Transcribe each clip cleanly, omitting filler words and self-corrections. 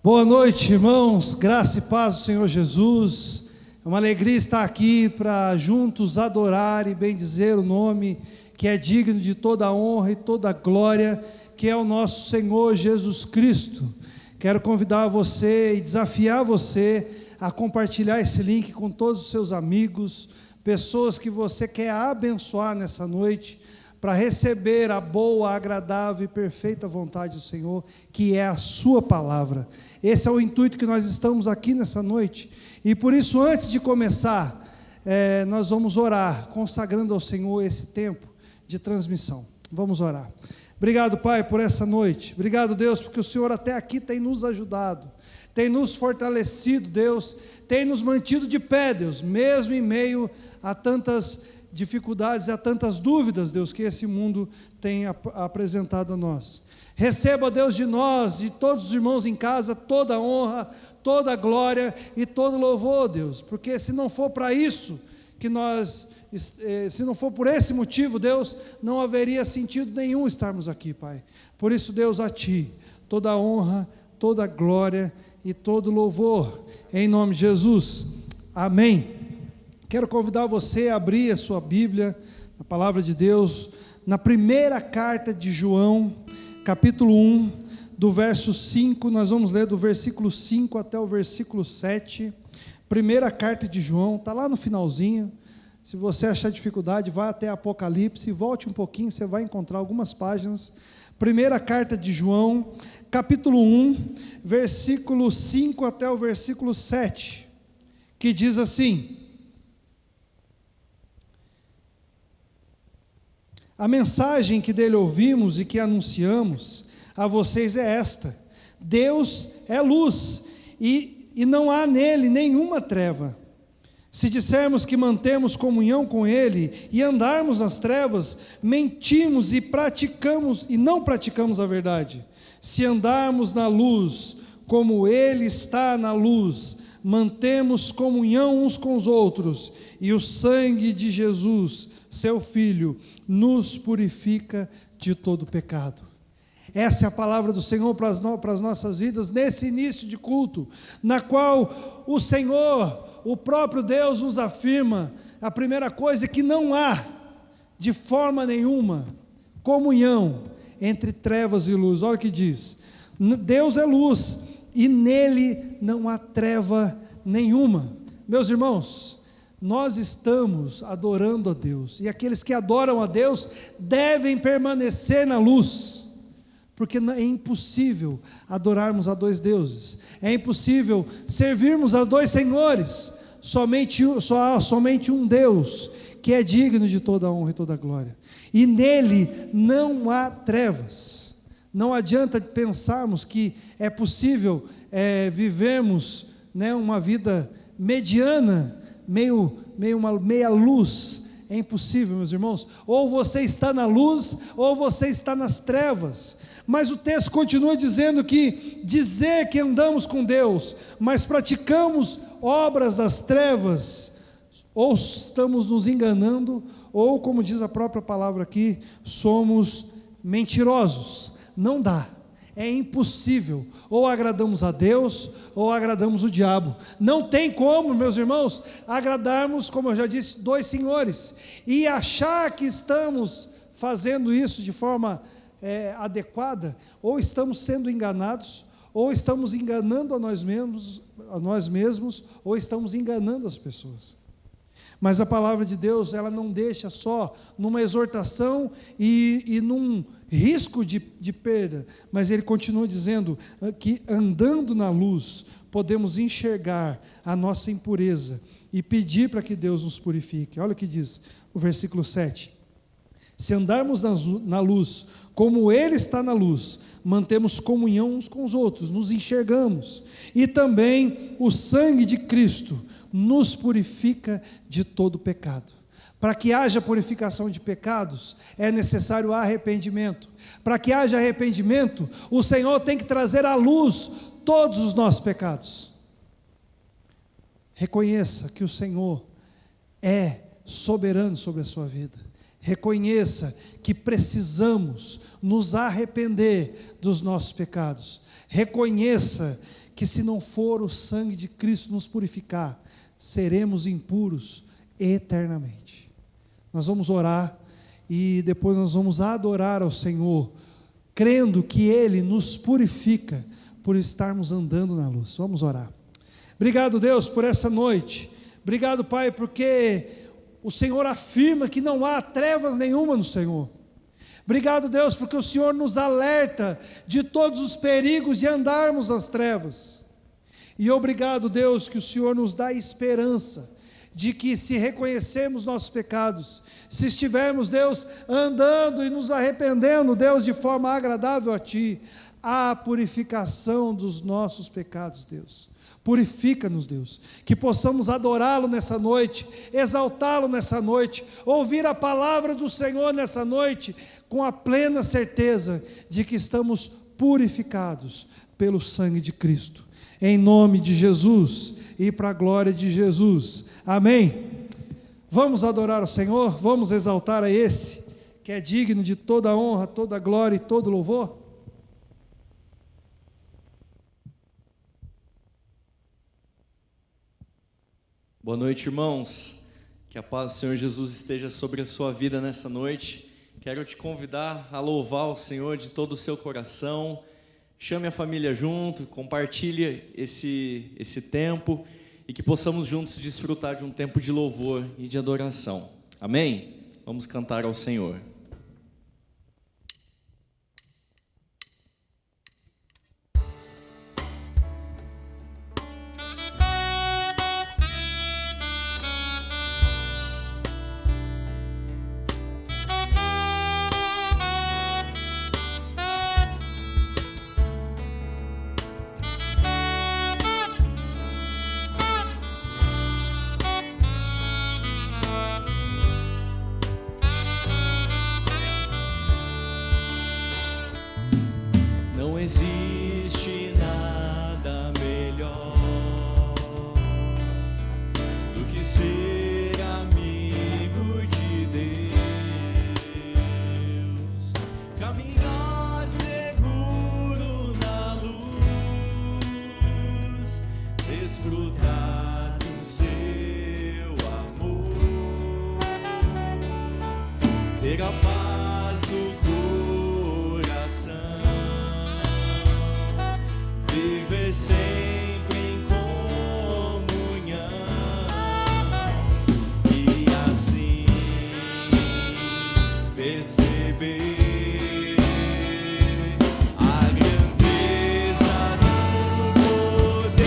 Boa noite, irmãos, graça e paz do Senhor Jesus. É uma alegria estar aqui para juntos adorar e bendizer o nome que é digno de toda a honra e toda a glória, que é o nosso Senhor Jesus Cristo. Quero convidar você e desafiar você a compartilhar esse link com todos os seus amigos, pessoas que você quer abençoar nessa noite, para receber a boa, agradável e perfeita vontade do Senhor, que é a sua palavra. Esse é o intuito que nós estamos aqui nessa noite, e por isso, antes de começar, nós vamos orar, consagrando ao Senhor esse tempo de transmissão. Vamos orar. Obrigado, Pai, por essa noite. Obrigado, Deus, porque o Senhor até aqui tem nos ajudado, tem nos fortalecido, Deus, tem nos mantido de pé, Deus, mesmo em meio a tantas dificuldades e a tantas dúvidas, Deus, que esse mundo tem apresentado a nós. Receba, Deus, de nós, de todos os irmãos em casa, toda a honra, toda a glória e todo o louvor, Deus, porque se não for para isso que nós, se não for por esse motivo, Deus, não haveria sentido nenhum estarmos aqui, Pai. Por isso, Deus, a Ti, toda a honra, toda a glória e todo o louvor, em nome de Jesus, amém. Quero convidar você a abrir a sua Bíblia, a palavra de Deus, na primeira carta de João, capítulo 1, do verso 5, nós vamos ler do versículo 5 até o versículo 7, primeira carta de João, está lá no finalzinho. Se você achar dificuldade, vá até Apocalipse, volte um pouquinho, você vai encontrar algumas páginas. Primeira carta de João, capítulo 1, versículo 5 até o versículo 7, que diz assim: a mensagem que dele ouvimos e que anunciamos a vocês é esta: Deus é luz, e não há nele nenhuma treva. Se dissermos que mantemos comunhão com ele e andarmos nas trevas, mentimos e não praticamos a verdade. Se andarmos na luz, como ele está na luz, mantemos comunhão uns com os outros, e o sangue de Jesus, seu Filho, nos purifica de todo pecado. Essa é a palavra do Senhor para as nossas vidas, nesse início de culto, na qual o Senhor, o próprio Deus, nos afirma, a primeira coisa é que não há, de forma nenhuma, comunhão entre trevas e luz. Olha o que diz: Deus é luz, e nele não há treva nenhuma. Meus irmãos, nós estamos adorando a Deus, e aqueles que adoram a Deus devem permanecer na luz, porque é impossível adorarmos a dois deuses, é impossível servirmos a dois senhores, só há somente um Deus, que é digno de toda a honra e toda a glória, e nele não há trevas. Não adianta pensarmos que é possível vivermos, uma vida mediana, uma meia luz. É impossível, meus irmãos. Ou você está na luz, ou você está nas trevas. Mas o texto continua dizendo que dizer que andamos com Deus, mas praticamos obras das trevas, ou estamos nos enganando, ou, como diz a própria palavra aqui, somos mentirosos. Não dá. É impossível, ou agradamos a Deus, ou agradamos o diabo. Não tem como, meus irmãos, agradarmos, como eu já disse, dois senhores, e achar que estamos fazendo isso de forma adequada, ou estamos sendo enganados, ou estamos enganando a nós mesmos, ou estamos enganando as pessoas. Mas a palavra de Deus, ela não deixa só numa exortação e num risco de perda, mas ele continua dizendo que andando na luz, podemos enxergar a nossa impureza e pedir para que Deus nos purifique. Olha o que diz o versículo 7. Se andarmos na luz, como ele está na luz, mantemos comunhão uns com os outros, nos enxergamos, e também o sangue de Cristo nos purifica de todo pecado. Para que haja purificação de pecados, é necessário arrependimento. Para que haja arrependimento, o Senhor tem que trazer à luz todos os nossos pecados. Reconheça que o Senhor é soberano sobre a sua vida. Reconheça que precisamos nos arrepender dos nossos pecados. Reconheça que se não for o sangue de Cristo nos purificar, seremos impuros eternamente. Nós vamos orar e depois nós vamos adorar ao Senhor, crendo que Ele nos purifica por estarmos andando na luz. Vamos orar. Obrigado, Deus, por essa noite. Obrigado, Pai, porque o Senhor afirma que não há trevas nenhuma no Senhor. Obrigado, Deus, porque o Senhor nos alerta de todos os perigos de andarmos nas trevas. E obrigado, Deus, que o Senhor nos dá esperança de que, se reconhecermos nossos pecados, se estivermos, Deus, andando e nos arrependendo, Deus, de forma agradável a Ti, há purificação dos nossos pecados, Deus. Purifica-nos, Deus, que possamos adorá-lo nessa noite, exaltá-lo nessa noite, ouvir a palavra do Senhor nessa noite, com a plena certeza de que estamos purificados pelo sangue de Cristo, em nome de Jesus e para a glória de Jesus, amém? Vamos adorar o Senhor, vamos exaltar a esse, que é digno de toda honra, toda glória e todo louvor. Boa noite, irmãos, que a paz do Senhor Jesus esteja sobre a sua vida nessa noite. Quero te convidar a louvar o Senhor de todo o seu coração. Chame a família junto, compartilhe esse tempo e que possamos juntos desfrutar de um tempo de louvor e de adoração. Amém? Vamos cantar ao Senhor. Não existe nada melhor do que ser amigo de Deus, caminhar seguro na luz, desfrutar do seu amor, ter a paz do coração, viver sempre em comunhão e assim perceber a grandeza do poder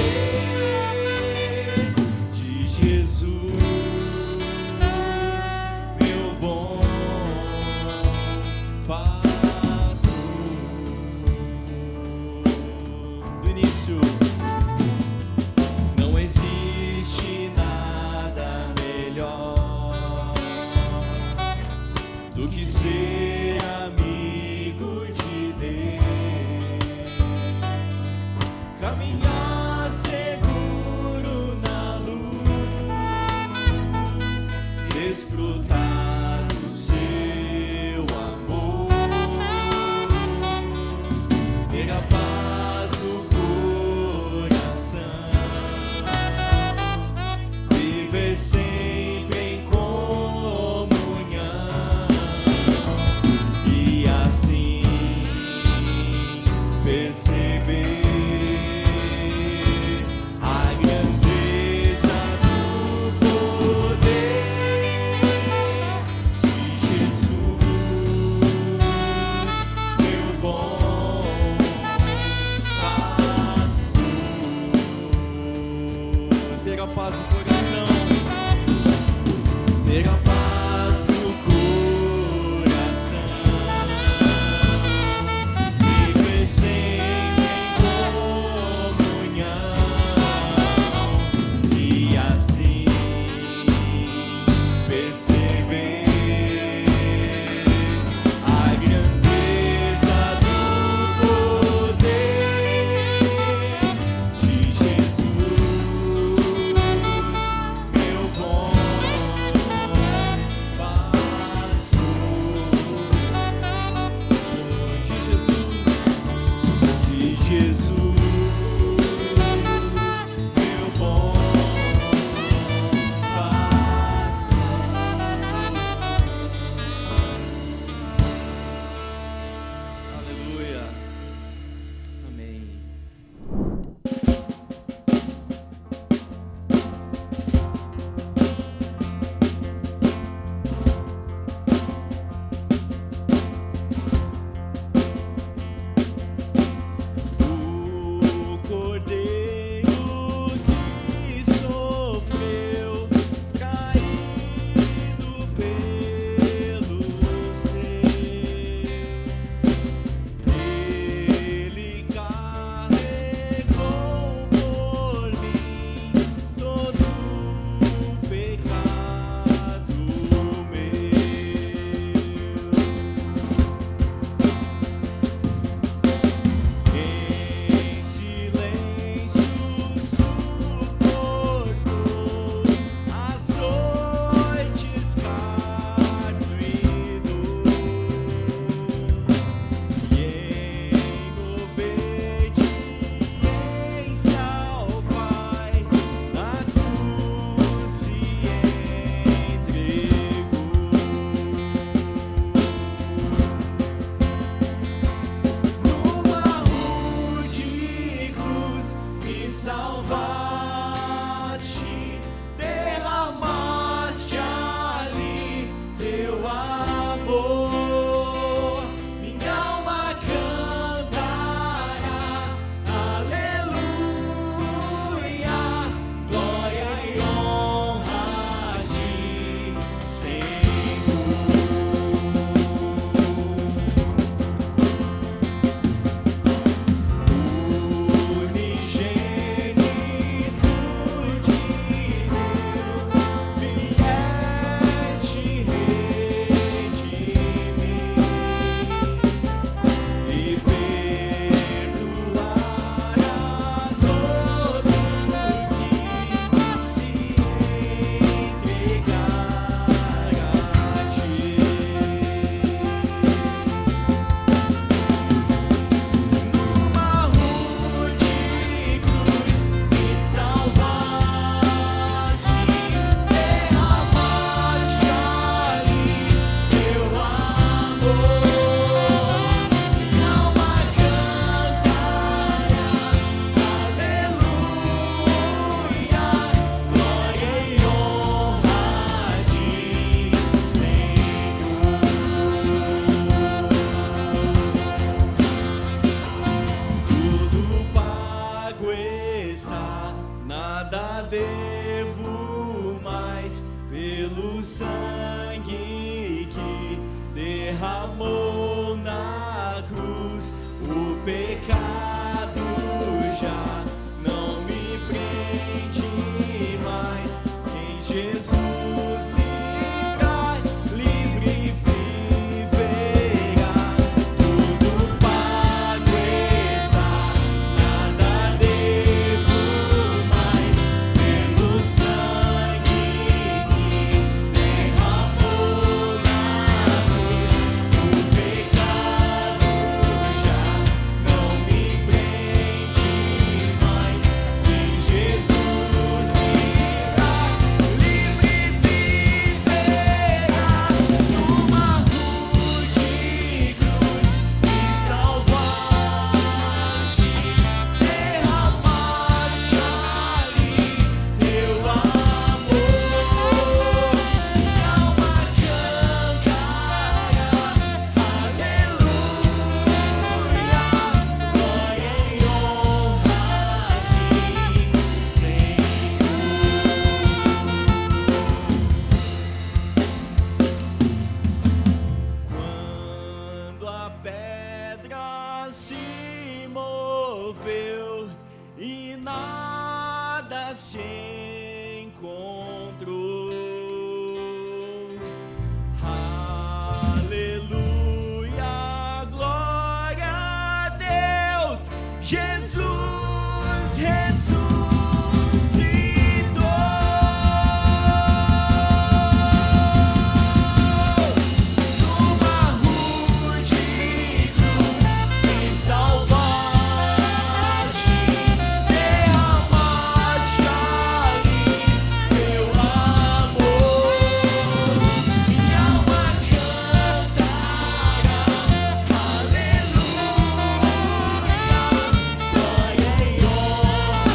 de Jesus, meu bom pastor. Do início, não existe nada melhor do que ser amigo de Deus, caminhar seguro na luz, desfrutar do seu amor, ter a paz do coração, viver sempre em comunhão e assim perceber a grandeza do poder de Jesus, meu bom pastor. Ter a paz do coração, ter a paz do coração, viver sempre em comunhão e assim perceber a grandeza do poder de Jesus, meu bom pastor. De Jesus, devo mais pelo sangue que derramou na cruz. O pecado já não me prende mais. Em Jesus livrai, livre viverá. Tudo pago está, nada devo mais pelo sangue que derramou na cruz. O pecado já não me prende mais. Em Jesus livrai, livre viverá. Numa rude cruz me salvaste, derramaste ali teu amor. Minha alma cantará, aleluia, glória e honra a ti, Senhor. Quando a pedra se moveu e nada se encontrou, aleluia, glória a Deus, Jesus ressuscitou. Numa rude cruz me salvaste, derramaste ali teu amor. Minha alma cantará, aleluia, glória e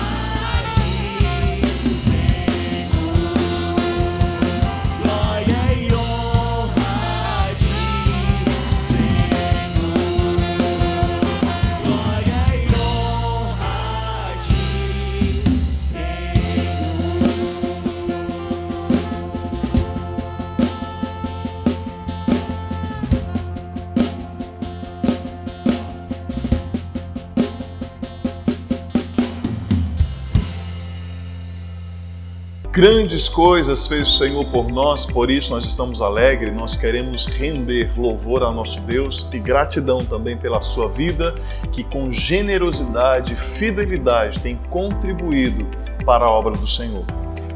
honra a ti, Senhor. Glória e honra a ti, Senhor. Glória e honra a ti, Grandes coisas fez o Senhor por nós, por isso nós estamos alegres, nós queremos render louvor ao nosso Deus e gratidão também pela sua vida, que com generosidade e fidelidade tem contribuído para a obra do Senhor.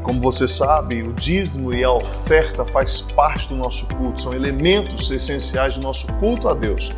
Como você sabe, o dízimo e a oferta faz parte do nosso culto, são elementos essenciais do nosso culto a Deus.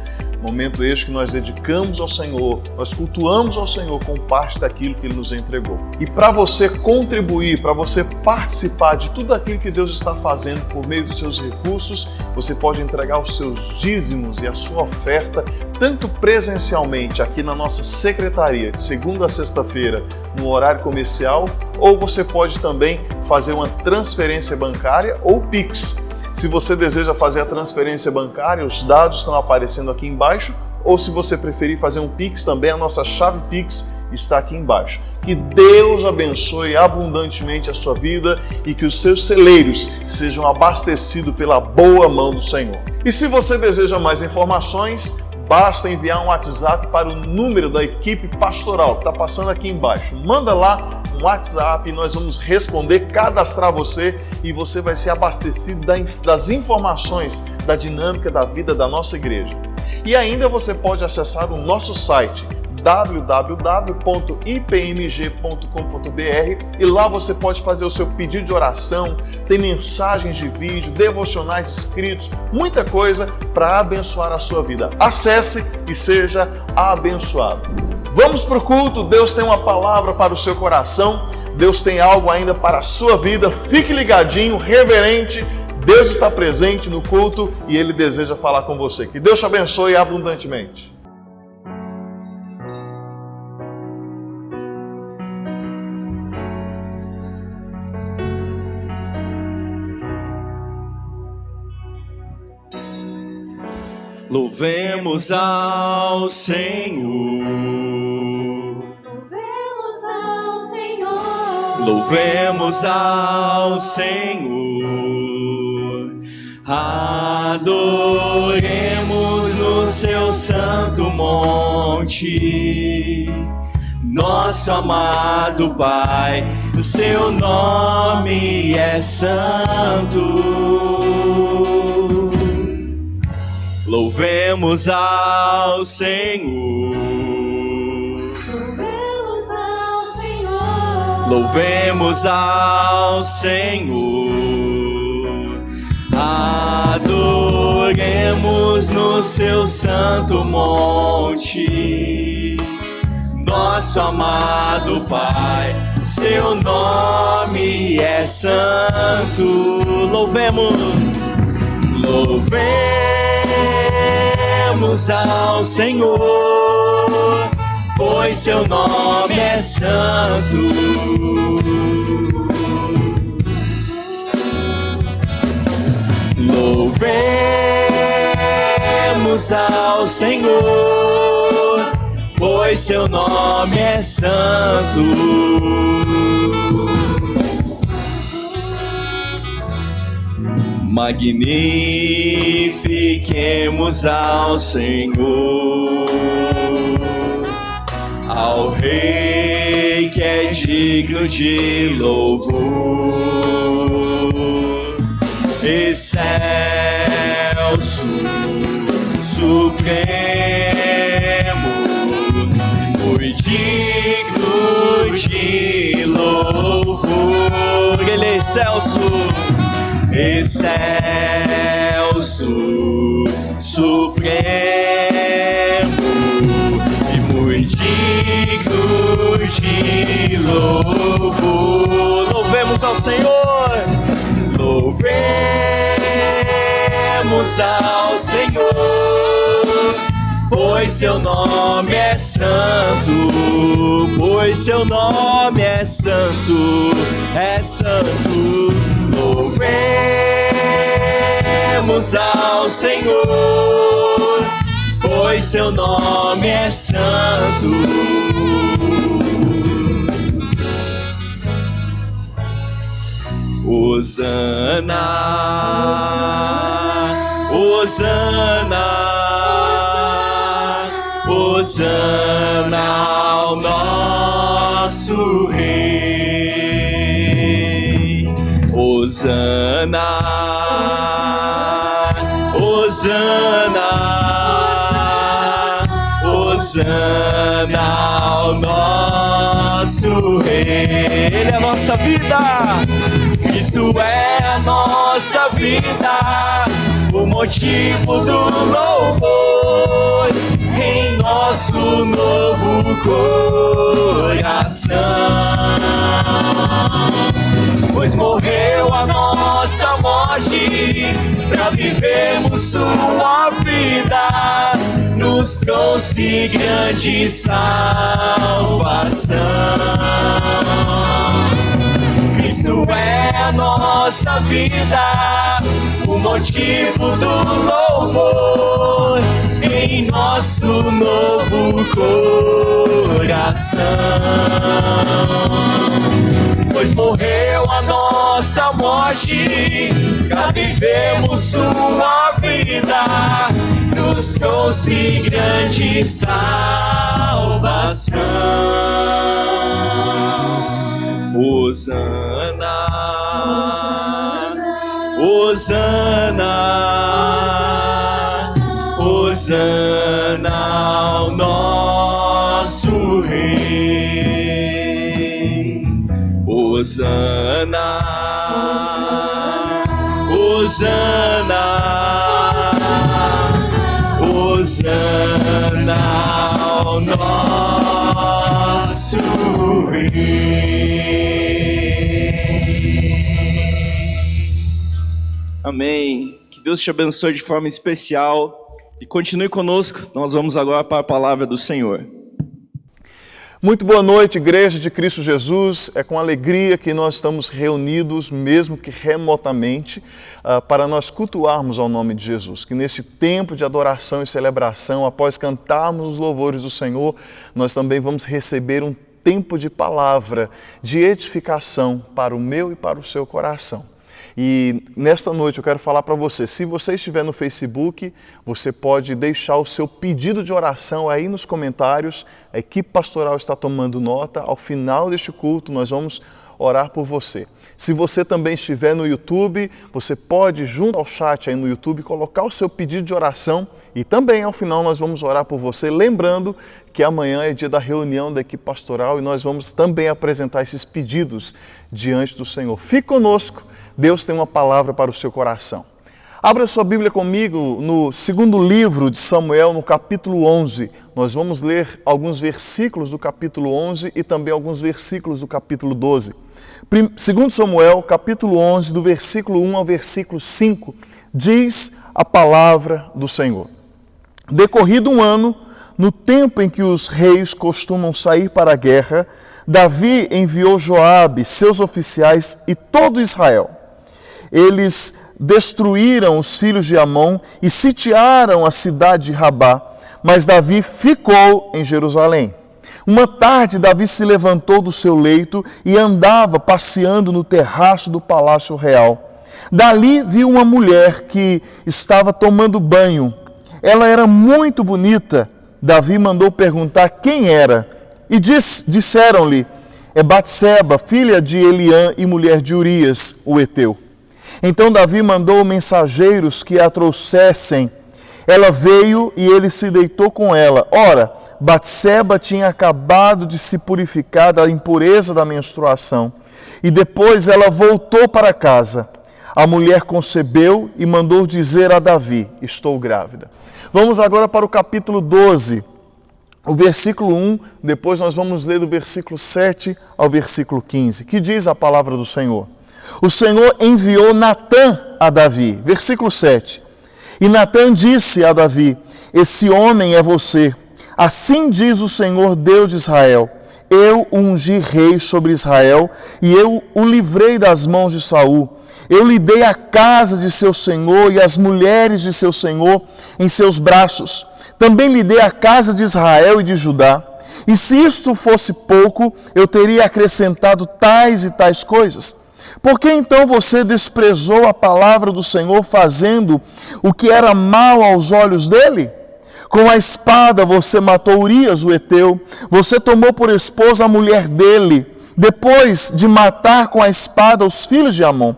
Momento este que nós dedicamos ao Senhor, nós cultuamos ao Senhor com parte daquilo que Ele nos entregou. E para você contribuir, para você participar de tudo aquilo que Deus está fazendo por meio dos seus recursos, você pode entregar os seus dízimos e a sua oferta, tanto presencialmente aqui na nossa secretaria, de segunda a sexta-feira, no horário comercial, ou você pode também fazer uma transferência bancária ou Pix. Se você deseja fazer a transferência bancária, os dados estão aparecendo aqui embaixo, ou se você preferir fazer um Pix também, a nossa chave Pix está aqui embaixo. Que Deus abençoe abundantemente a sua vida e que os seus celeiros sejam abastecidos pela boa mão do Senhor. E se você deseja mais informações, basta enviar um WhatsApp para o número da equipe pastoral que está passando aqui embaixo. Manda lá um WhatsApp e nós vamos responder, cadastrar você e você vai ser abastecido das informações da dinâmica da vida da nossa igreja. E ainda você pode acessar o nosso site www.ipmg.com.br e lá você pode fazer o seu pedido de oração, tem mensagens de vídeo, devocionais escritos, muita coisa para abençoar a sua vida. Acesse e seja abençoado. Vamos para o culto, Deus tem uma palavra para o seu coração, Deus tem algo ainda para a sua vida, fique ligadinho, reverente, Deus está presente no culto e Ele deseja falar com você. Que Deus te abençoe abundantemente. Louvemos ao Senhor. Louvemos ao Senhor. Louvemos ao Senhor, adoremos no seu santo monte, nosso amado Pai, o seu nome é santo. Louvemos ao Senhor, louvemos ao Senhor, adoremos no seu santo monte, nosso amado Pai, seu nome é santo. Louvemos, louvemos ao Senhor, pois seu nome é santo. Louvemos ao Senhor, pois seu nome é santo. Magnifiquemos ao Senhor, ao Rei que é digno de louvor. Excelso, supremo, muito digno de louvor. Ele é excelso, excelso, supremo e muito digno de louvor. Louvemos ao Senhor, louvemos ao Senhor, pois seu nome é santo, pois seu nome é santo, é santo. Louvemos ao Senhor, pois seu nome é santo. Hosana, Hosana, Hosana ao nosso Rei. Hosana, Hosana, Hosana ao nosso Rei. Ele é a nossa vida, Cristo é a nossa vida, o motivo do louvor em nosso novo coração. Pois morreu a nossa morte pra vivermos sua vida, nos trouxe grande salvação. Cristo é a nossa vida, o motivo do louvor em nosso novo coração. Pois morreu a nossa morte, pra vivemos sua vida, nos trouxe grande salvação. Hosana, Hosana, Hosana ao nosso Rei. Hosana, Hosana, Hosana ao nosso Rei. Amém. Que Deus te abençoe de forma especial e continue conosco. Nós vamos agora para a palavra do Senhor. Muito boa noite, Igreja de Cristo Jesus. É com alegria que nós estamos reunidos, mesmo que remotamente, para nós cultuarmos ao nome de Jesus. Que nesse tempo de adoração e celebração, após cantarmos os louvores do Senhor, nós também vamos receber um tempo de palavra, de edificação para o meu e para o seu coração. E nesta noite eu quero falar para você, se você estiver no Facebook, você pode deixar o seu pedido de oração aí nos comentários, a equipe pastoral está tomando nota, ao final deste culto nós vamos orar por você. Se você também estiver no YouTube, você pode, junto ao chat aí no YouTube, colocar o seu pedido de oração e também ao final nós vamos orar por você, lembrando que amanhã é dia da reunião da equipe pastoral e nós vamos também apresentar esses pedidos diante do Senhor. Fique conosco, Deus tem uma palavra para o seu coração. Abra sua Bíblia comigo no segundo livro de Samuel, no capítulo 11. Nós vamos ler alguns versículos do capítulo 11 e também alguns versículos do capítulo 12. Segundo Samuel, capítulo 11, do versículo 1 ao versículo 5, diz a palavra do Senhor. Decorrido um ano, no tempo em que os reis costumam sair para a guerra, Davi enviou Joabe, seus oficiais e todo Israel. Eles destruíram os filhos de Amon e sitiaram a cidade de Rabá, mas Davi ficou em Jerusalém. Uma tarde, Davi se levantou do seu leito e andava passeando no terraço do palácio real. Dali viu uma mulher que estava tomando banho. Ela era muito bonita. Davi mandou perguntar quem era. E disseram-lhe, é Batseba, filha de Eliã e mulher de Urias, o heteu. Então Davi mandou mensageiros que a trouxessem. Ela veio e ele se deitou com ela. Ora, Batseba tinha acabado de se purificar da impureza da menstruação. E depois ela voltou para casa. A mulher concebeu e mandou dizer a Davi, estou grávida. Vamos agora para o capítulo 12, o versículo 1, depois nós vamos ler do versículo 7 ao versículo 15, que diz a palavra do Senhor. O Senhor enviou Natã a Davi, versículo 7. E Natã disse a Davi, esse homem é você. Assim diz o Senhor Deus de Israel, eu ungi rei sobre Israel e eu o livrei das mãos de Saul. Eu lhe dei a casa de seu senhor e as mulheres de seu senhor em seus braços. Também lhe dei a casa de Israel e de Judá. E se isto fosse pouco, eu teria acrescentado tais e tais coisas. Por que então você desprezou a palavra do Senhor, fazendo o que era mal aos olhos dele? Com a espada você matou Urias, o heteu. Você tomou por esposa a mulher dele, depois de matar com a espada os filhos de Amon.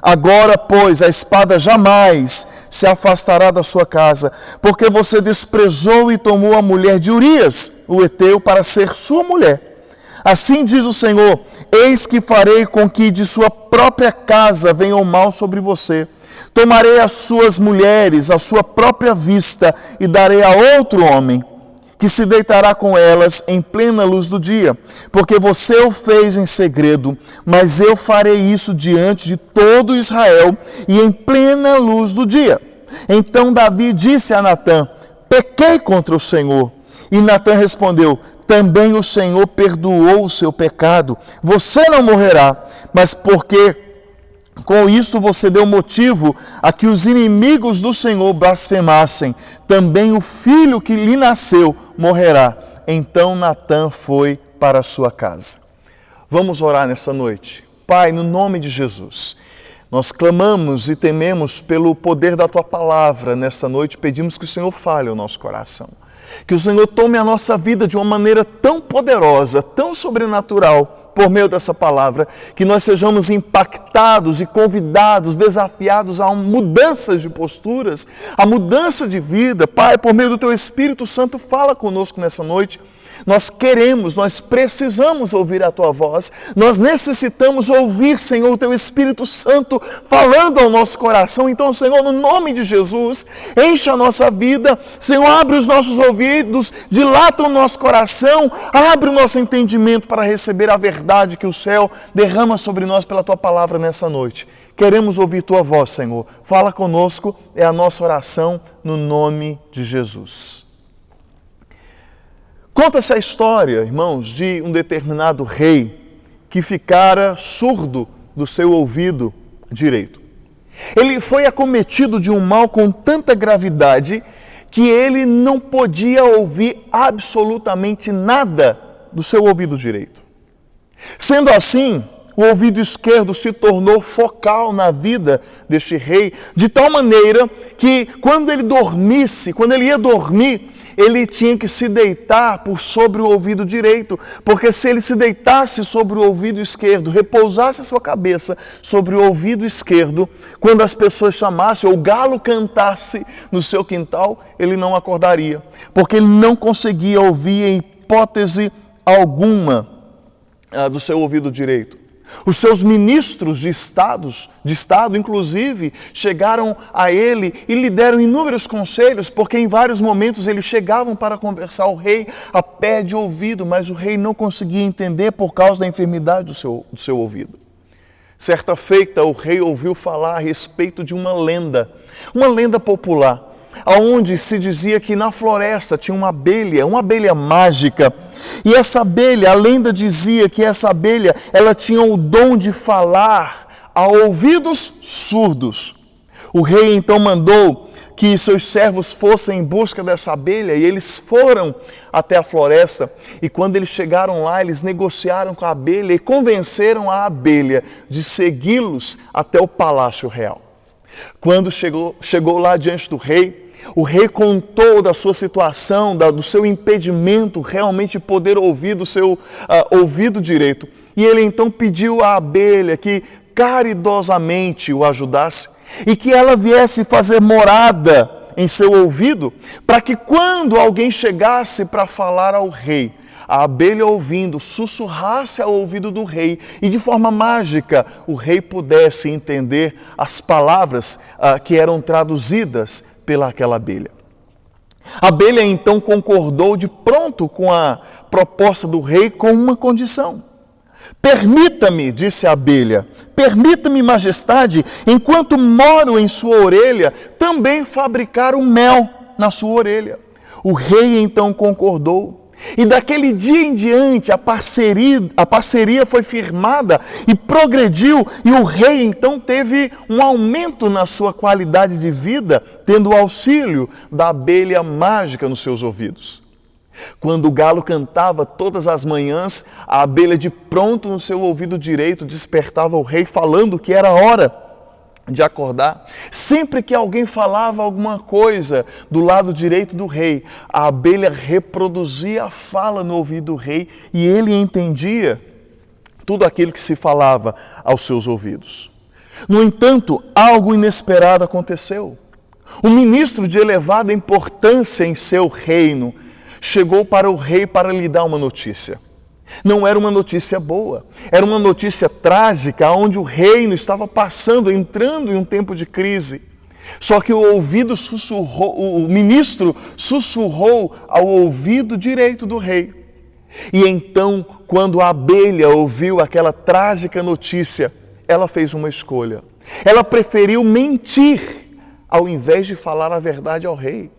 Agora, pois, a espada jamais se afastará da sua casa, porque você desprezou e tomou a mulher de Urias, o heteu, para ser sua mulher. Assim diz o Senhor, eis que farei com que de sua própria casa venha o mal sobre você. Tomarei as suas mulheres, a sua própria vista, e darei a outro homem, que se deitará com elas em plena luz do dia, porque você o fez em segredo, mas eu farei isso diante de todo Israel e em plena luz do dia. Então Davi disse a Natã, pequei contra o Senhor. E Natã respondeu, também o Senhor perdoou o seu pecado, você não morrerá, mas porque com isso você deu motivo a que os inimigos do Senhor blasfemassem, também o filho que lhe nasceu morrerá. Então Natã foi para a sua casa. Vamos orar nessa noite. Pai, no nome de Jesus, nós clamamos e tememos pelo poder da Tua palavra nesta noite, pedimos que o Senhor fale ao nosso coração. Que o Senhor tome a nossa vida de uma maneira tão poderosa, tão sobrenatural, por meio dessa palavra, que nós sejamos impactados e convidados, desafiados a mudanças de posturas, a mudança de vida. Pai, por meio do Teu Espírito Santo, fala conosco nessa noite. Nós queremos, nós precisamos ouvir a Tua voz, nós necessitamos ouvir, Senhor, o Teu Espírito Santo falando ao nosso coração. Então, Senhor, no nome de Jesus, enche a nossa vida, Senhor, abre os nossos ouvidos, dilata o nosso coração, abre o nosso entendimento para receber a verdade que o céu derrama sobre nós pela Tua palavra nessa noite. Queremos ouvir Tua voz, Senhor. Fala conosco, é a nossa oração no nome de Jesus. Conta-se a história, irmãos, de um determinado rei que ficara surdo do seu ouvido direito. Ele foi acometido de um mal com tanta gravidade que ele não podia ouvir absolutamente nada do seu ouvido direito. Sendo assim, o ouvido esquerdo se tornou focal na vida deste rei, de tal maneira que quando ele ia dormir, ele tinha que se deitar por sobre o ouvido direito, porque se ele se deitasse sobre o ouvido esquerdo, repousasse a sua cabeça sobre o ouvido esquerdo, quando as pessoas chamassem ou o galo cantasse no seu quintal, ele não acordaria, porque ele não conseguia ouvir em hipótese alguma do seu ouvido direito. Os seus ministros de Estado, inclusive, chegaram a ele e lhe deram inúmeros conselhos, porque em vários momentos eles chegavam para conversar ao rei a pé de ouvido, mas o rei não conseguia entender por causa da enfermidade do seu ouvido. Certa feita, o rei ouviu falar a respeito de uma lenda popular, onde se dizia que na floresta tinha uma abelha mágica, e essa abelha, a lenda dizia que essa abelha, ela tinha o dom de falar a ouvidos surdos. O rei então mandou que seus servos fossem em busca dessa abelha, e eles foram até a floresta, e quando eles chegaram lá, eles negociaram com a abelha e convenceram a abelha de segui-los até o palácio real. Quando chegou lá diante do rei, o rei contou da sua situação, do seu impedimento realmente poder ouvir do seu ouvido direito. E ele então pediu à abelha que caridosamente o ajudasse e que ela viesse fazer morada em seu ouvido, para que quando alguém chegasse para falar ao rei, a abelha ouvindo, sussurrasse ao ouvido do rei e de forma mágica o rei pudesse entender as palavras que eram traduzidas pelaquela abelha. A abelha então concordou de pronto com a proposta do rei com uma condição. Permita-me, disse a abelha, permita-me, majestade, enquanto moro em sua orelha, também fabricar o mel na sua orelha. O rei então concordou. E daquele dia em diante a parceria foi firmada e progrediu, e o rei então teve um aumento na sua qualidade de vida, tendo o auxílio da abelha mágica nos seus ouvidos. Quando o galo cantava todas as manhãs, a abelha de pronto no seu ouvido direito despertava o rei falando que era hora de acordar. Sempre que alguém falava alguma coisa do lado direito do rei, a abelha reproduzia a fala no ouvido do rei e ele entendia tudo aquilo que se falava aos seus ouvidos. No entanto, algo inesperado aconteceu. Um ministro de elevada importância em seu reino chegou para o rei para lhe dar uma notícia. Não era uma notícia boa, era uma notícia trágica, onde o reino estava entrando em um tempo de crise. Só que o ministro sussurrou ao ouvido direito do rei. E então, quando a abelha ouviu aquela trágica notícia, ela fez uma escolha. Ela preferiu mentir ao invés de falar a verdade ao rei,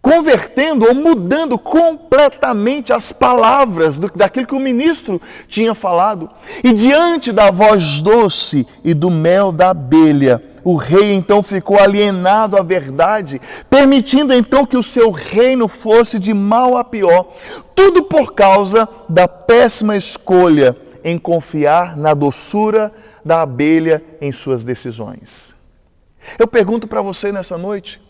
convertendo ou mudando completamente as palavras daquilo que o ministro tinha falado. E diante da voz doce e do mel da abelha, o rei então ficou alienado à verdade, permitindo então que o seu reino fosse de mal a pior, tudo por causa da péssima escolha em confiar na doçura da abelha em suas decisões. Eu pergunto para você nessa noite,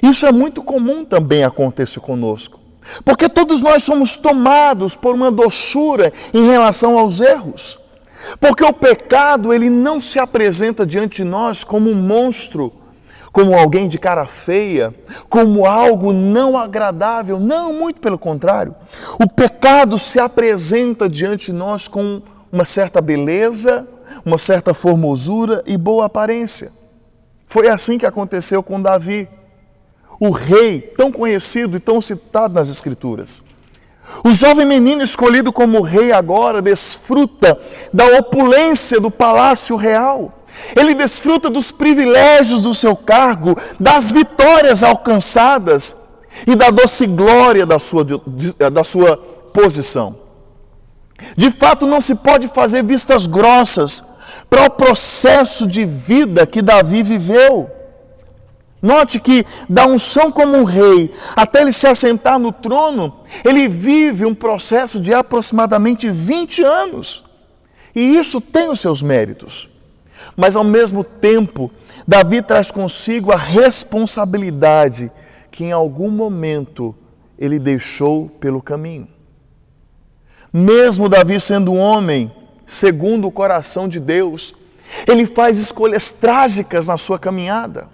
isso é muito comum também acontecer conosco, porque todos nós somos tomados por uma doçura em relação aos erros, porque o pecado ele não se apresenta diante de nós como um monstro, como alguém de cara feia, como algo não agradável, não, muito pelo contrário. O pecado se apresenta diante de nós com uma certa beleza, uma certa formosura e boa aparência. Foi assim que aconteceu com Davi, o rei tão conhecido e tão citado nas Escrituras. O jovem menino escolhido como rei agora desfruta da opulência do palácio real. Ele desfruta dos privilégios do seu cargo, das vitórias alcançadas e da doce glória da sua posição. De fato, não se pode fazer vistas grossas para o processo de vida que Davi viveu. Note que da unção como um rei, até ele se assentar no trono, ele vive um processo de aproximadamente 20 anos. E isso tem os seus méritos. Mas ao mesmo tempo, Davi traz consigo a responsabilidade que em algum momento ele deixou pelo caminho. Mesmo Davi sendo um homem segundo o coração de Deus, ele faz escolhas trágicas na sua caminhada.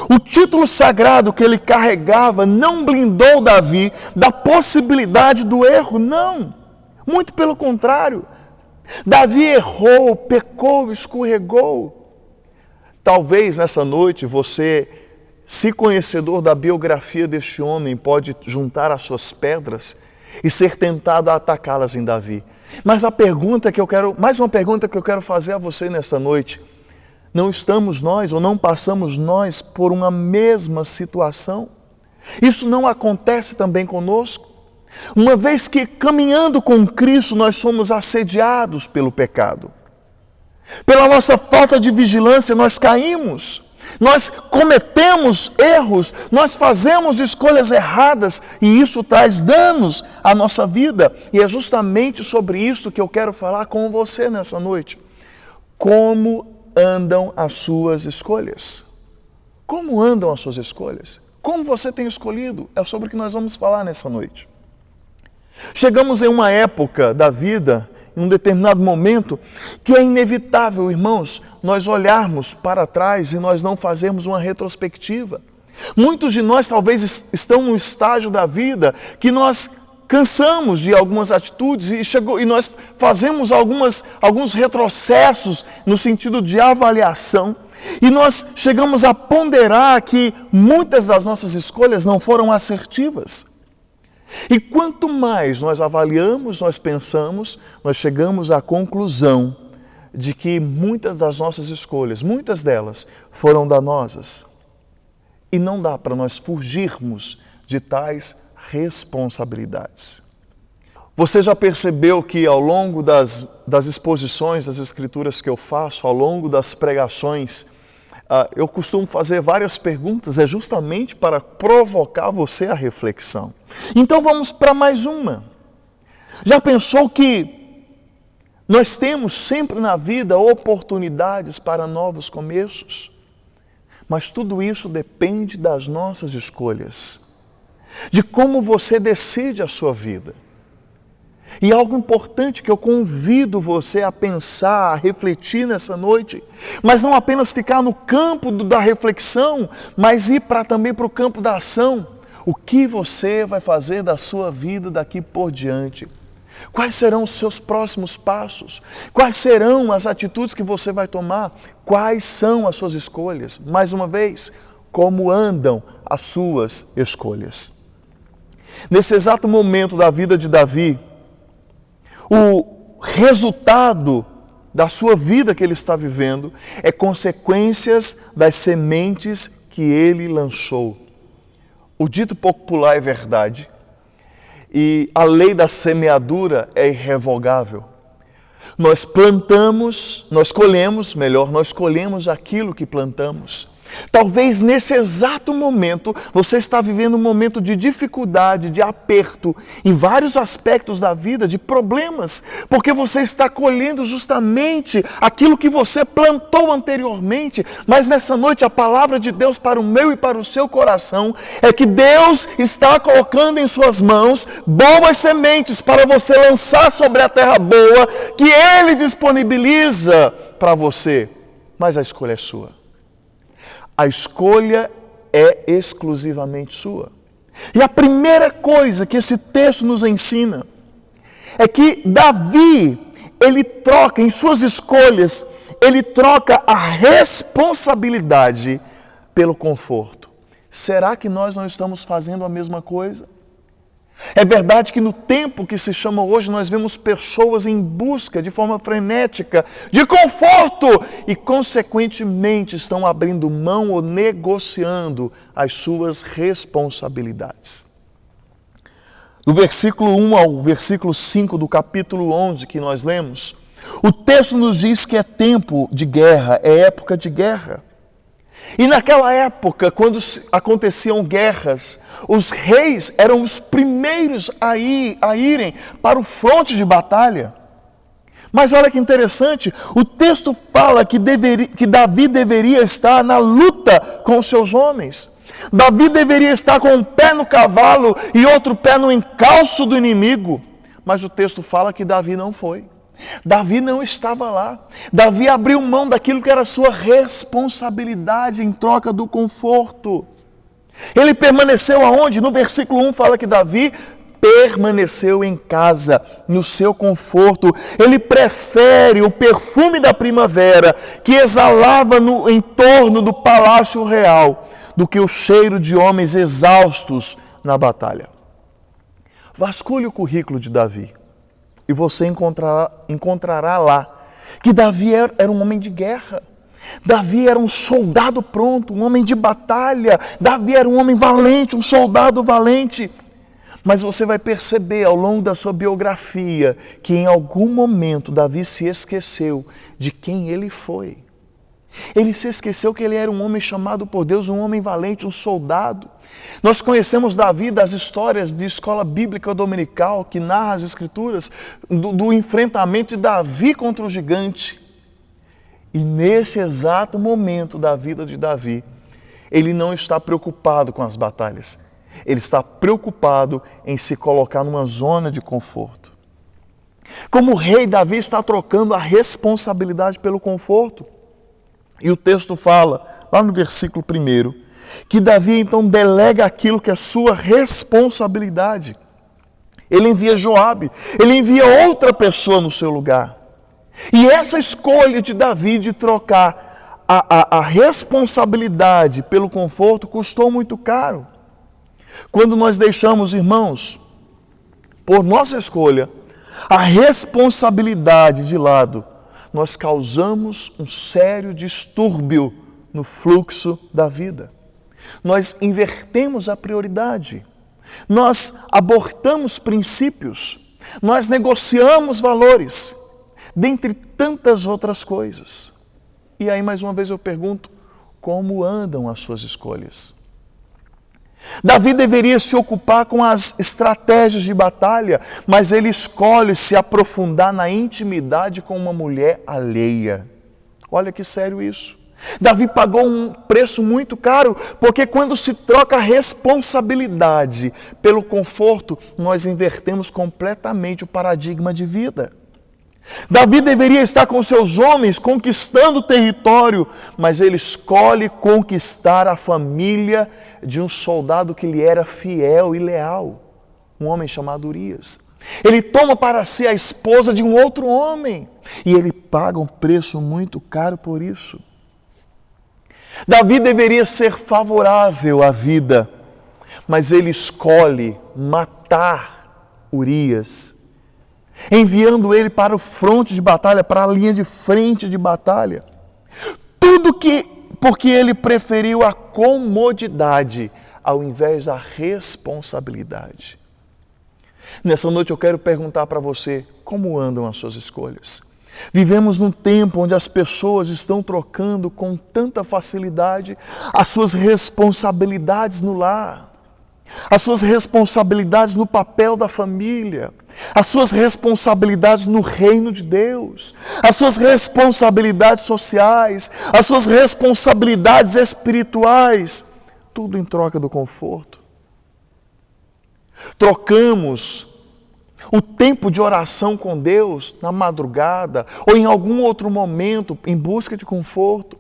O título sagrado que ele carregava não blindou Davi da possibilidade do erro, não. Muito pelo contrário. Davi errou, pecou, escorregou. Talvez nessa noite você, se conhecedor da biografia deste homem, pode juntar as suas pedras e ser tentado a atacá-las em Davi. Mas mais uma pergunta que eu quero fazer a você nesta noite. Não estamos nós ou não passamos nós por uma mesma situação? Isso não acontece também conosco? Uma vez que caminhando com Cristo nós somos assediados pelo pecado. Pela nossa falta de vigilância nós caímos, nós cometemos erros, nós fazemos escolhas erradas e isso traz danos à nossa vida. E é justamente sobre isso que eu quero falar com você nessa noite. Como andam as suas escolhas? Como andam as suas escolhas? Como você tem escolhido? É sobre o que nós vamos falar nessa noite. Chegamos em uma época da vida, em um determinado momento, que é inevitável, irmãos, nós olharmos para trás e nós não fazermos uma retrospectiva. Muitos de nós talvez estão num estágio da vida que nós cansamos de algumas atitudes e nós fazemos alguns retrocessos no sentido de avaliação e nós chegamos a ponderar que muitas das nossas escolhas não foram assertivas. E quanto mais nós avaliamos, nós pensamos, nós chegamos à conclusão de que muitas das nossas escolhas, muitas delas foram danosas. E não dá para nós fugirmos de tais responsabilidades. Você já percebeu que ao longo das exposições das Escrituras que eu faço, ao longo das pregações, eu costumo fazer várias perguntas, é justamente para provocar você a reflexão. Então vamos para mais uma. Já pensou que nós temos sempre na vida oportunidades para novos começos? Mas tudo isso depende das nossas escolhas, de como você decide a sua vida. E algo importante que eu convido você a pensar, a refletir nessa noite, mas não apenas ficar no campo da reflexão, mas ir também para o campo da ação. O que você vai fazer da sua vida daqui por diante? Quais serão os seus próximos passos? Quais serão as atitudes que você vai tomar? Quais são as suas escolhas? Mais uma vez, como andam as suas escolhas? Nesse exato momento da vida de Davi, o resultado da sua vida que ele está vivendo é consequências das sementes que ele lançou. O dito popular é verdade e a lei da semeadura é irrevogável. Nós colhemos aquilo que plantamos. Talvez nesse exato momento você está vivendo um momento de dificuldade, de aperto em vários aspectos da vida, de problemas, porque você está colhendo justamente aquilo que você plantou anteriormente. Mas nessa noite a palavra de Deus para o meu e para o seu coração é que Deus está colocando em suas mãos boas sementes para você lançar sobre a terra boa que Ele disponibiliza para você, mas a escolha é sua. A escolha é exclusivamente sua. E a primeira coisa que esse texto nos ensina é que Davi, ele troca em suas escolhas, ele troca a responsabilidade pelo conforto. Será que nós não estamos fazendo a mesma coisa? É verdade que no tempo que se chama hoje, nós vemos pessoas em busca, de forma frenética, de conforto e, consequentemente, estão abrindo mão ou negociando as suas responsabilidades. Do versículo 1 ao versículo 5 do capítulo 11 que nós lemos, o texto nos diz que é tempo de guerra, é época de guerra. E naquela época, quando aconteciam guerras, os reis eram os primeiros a irem para o fronte de batalha. Mas olha que interessante, o texto fala que Davi deveria estar na luta com os seus homens. Davi deveria estar com um pé no cavalo e outro pé no encalço do inimigo. Mas o texto fala que Davi não foi. Davi não estava lá. Davi abriu mão daquilo que era sua responsabilidade em troca do conforto. Ele permaneceu aonde? No versículo 1 fala que Davi permaneceu em casa, no seu conforto. Ele prefere o perfume da primavera que exalava no entorno do palácio real do que o cheiro de homens exaustos na batalha. Vasculhe o currículo de Davi e você encontrará lá que Davi era um homem de guerra. Davi era um soldado pronto, um homem de batalha. Davi era um homem valente, um soldado valente. Mas você vai perceber ao longo da sua biografia que em algum momento Davi se esqueceu de quem ele foi. Ele se esqueceu que ele era um homem chamado por Deus, um homem valente, um soldado. Nós conhecemos Davi das histórias de escola bíblica dominical que narra as escrituras do enfrentamento de Davi contra o gigante. E nesse exato momento da vida de Davi, ele não está preocupado com as batalhas. Ele está preocupado em se colocar numa zona de conforto. Como rei, Davi está trocando a responsabilidade pelo conforto. E o texto fala, lá no versículo 1, que Davi então delega aquilo que é sua responsabilidade. Ele envia Joabe, ele envia outra pessoa no seu lugar. E essa escolha de Davi de trocar a responsabilidade pelo conforto custou muito caro. Quando nós deixamos, irmãos, por nossa escolha, a responsabilidade de lado, nós causamos um sério distúrbio no fluxo da vida. Nós invertemos a prioridade, nós abortamos princípios, nós negociamos valores, dentre tantas outras coisas. E aí, mais uma vez, eu pergunto, como andam as suas escolhas? Davi deveria se ocupar com as estratégias de batalha, mas ele escolhe se aprofundar na intimidade com uma mulher alheia. Olha que sério isso. Davi pagou um preço muito caro, porque quando se troca a responsabilidade pelo conforto, nós invertemos completamente o paradigma de vida. Davi deveria estar com seus homens conquistando o território, mas ele escolhe conquistar a família de um soldado que lhe era fiel e leal, um homem chamado Urias. Ele toma para si a esposa de um outro homem e ele paga um preço muito caro por isso. Davi deveria ser favorável à vida, mas ele escolhe matar Urias, enviando ele para o fronte de batalha, para a linha de frente de batalha. Porque ele preferiu a comodidade ao invés da responsabilidade. Nessa noite eu quero perguntar para você, como andam as suas escolhas? Vivemos num tempo onde as pessoas estão trocando com tanta facilidade as suas responsabilidades no lar, as suas responsabilidades no papel da família, as suas responsabilidades no reino de Deus, as suas responsabilidades sociais, as suas responsabilidades espirituais, tudo em troca do conforto. Trocamos o tempo de oração com Deus na madrugada ou em algum outro momento em busca de conforto.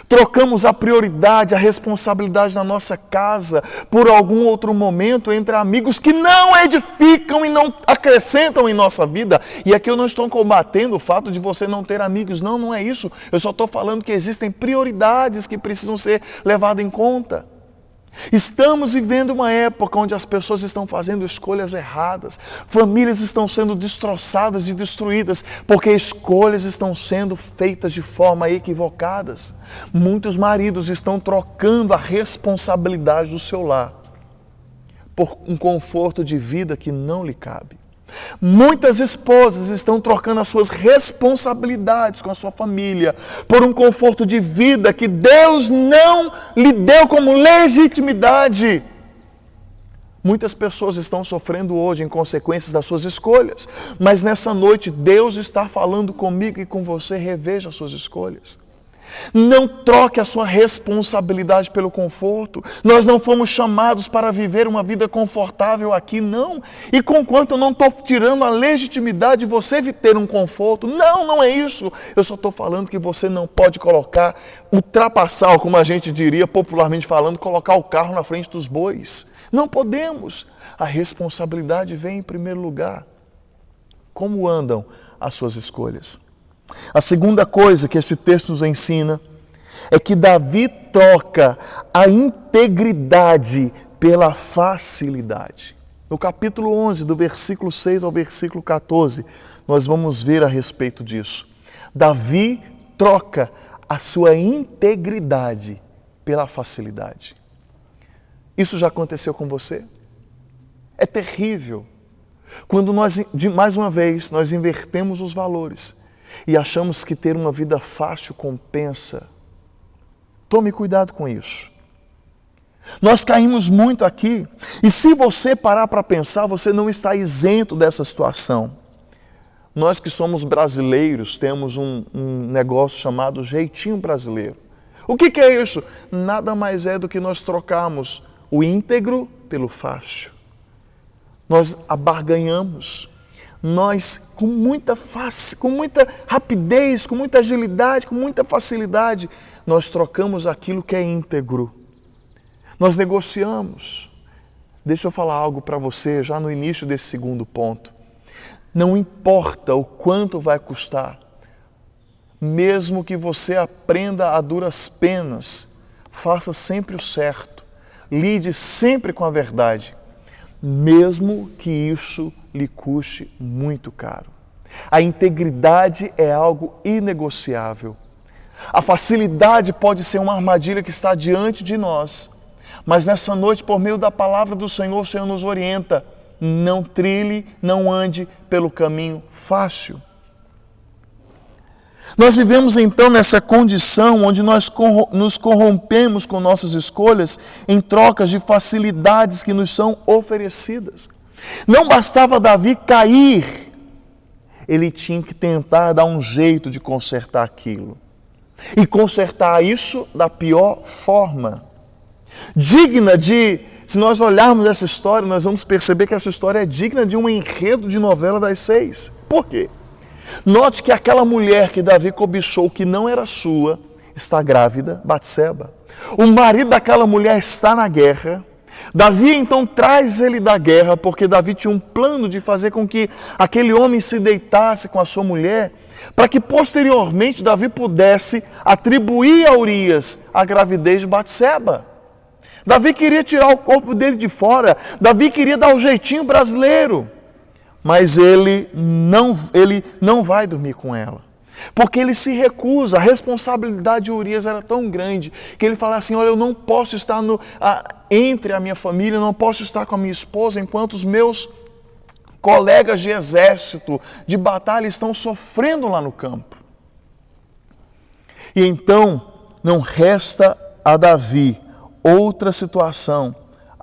Trocamos a prioridade, a responsabilidade na nossa casa por algum outro momento entre amigos que não edificam e não acrescentam em nossa vida. E aqui eu não estou combatendo o fato de você não ter amigos, não é isso. Eu só estou falando que existem prioridades que precisam ser levadas em conta. Estamos vivendo uma época onde as pessoas estão fazendo escolhas erradas, famílias estão sendo destroçadas e destruídas, porque escolhas estão sendo feitas de forma equivocadas. Muitos maridos estão trocando a responsabilidade do seu lar por um conforto de vida que não lhe cabe. Muitas esposas estão trocando as suas responsabilidades com a sua família por um conforto de vida que Deus não lhe deu como legitimidade. Muitas pessoas estão sofrendo hoje em consequências das suas escolhas, mas nessa noite Deus está falando comigo e com você. Reveja as suas escolhas. Não troque a sua responsabilidade pelo conforto. Nós não fomos chamados para viver uma vida confortável aqui, não. E conquanto eu não estou tirando a legitimidade de você ter um conforto, não é isso. Eu só estou falando que você não pode ultrapassar, como a gente diria popularmente falando, colocar o carro na frente dos bois. Não podemos. A responsabilidade vem em primeiro lugar. Como andam as suas escolhas? A segunda coisa que esse texto nos ensina é que Davi troca a integridade pela facilidade. No capítulo 11, do versículo 6 ao versículo 14, nós vamos ver a respeito disso. Davi troca a sua integridade pela facilidade. Isso já aconteceu com você? É terrível quando mais uma vez, nós invertemos os valores e achamos que ter uma vida fácil compensa. Tome cuidado com isso. Nós caímos muito aqui, e se você parar para pensar, você não está isento dessa situação. Nós que somos brasileiros, temos um negócio chamado jeitinho brasileiro. O que é isso? Nada mais é do que nós trocarmos o íntegro pelo fácil. Nós abarganhamos. Nós, com muita rapidez, com muita agilidade, com muita facilidade, nós trocamos aquilo que é íntegro. Nós negociamos. Deixa eu falar algo para você já no início desse segundo ponto. Não importa o quanto vai custar, mesmo que você aprenda a duras penas, faça sempre o certo, lide sempre com a verdade, mesmo que isso lhe custe muito caro. A integridade é algo inegociável. A facilidade pode ser uma armadilha que está diante de nós, mas nessa noite, por meio da palavra do Senhor, o Senhor nos orienta: não trilhe, não ande pelo caminho fácil. Nós vivemos então nessa condição onde nós nos corrompemos com nossas escolhas em trocas de facilidades que nos são oferecidas. Não bastava Davi cair, ele tinha que tentar dar um jeito de consertar aquilo. E consertar isso da pior forma. Se nós olharmos essa história, nós vamos perceber que essa história é digna de um enredo de novela das 6. Por quê? Note que aquela mulher que Davi cobiçou, que não era sua, está grávida, Batseba. O marido daquela mulher está na guerra. Davi então traz ele da guerra, porque Davi tinha um plano de fazer com que aquele homem se deitasse com a sua mulher, para que posteriormente Davi pudesse atribuir a Urias a gravidez de Batseba. Davi queria tirar o corpo dele de fora, Davi queria dar o jeitinho brasileiro, mas ele não vai dormir com ela, porque ele se recusa. A responsabilidade de Urias era tão grande, que ele fala assim: olha, eu não posso estar entre a minha família, eu não posso estar com a minha esposa, enquanto os meus colegas de exército, de batalha, estão sofrendo lá no campo. E então, não resta a Davi outra situação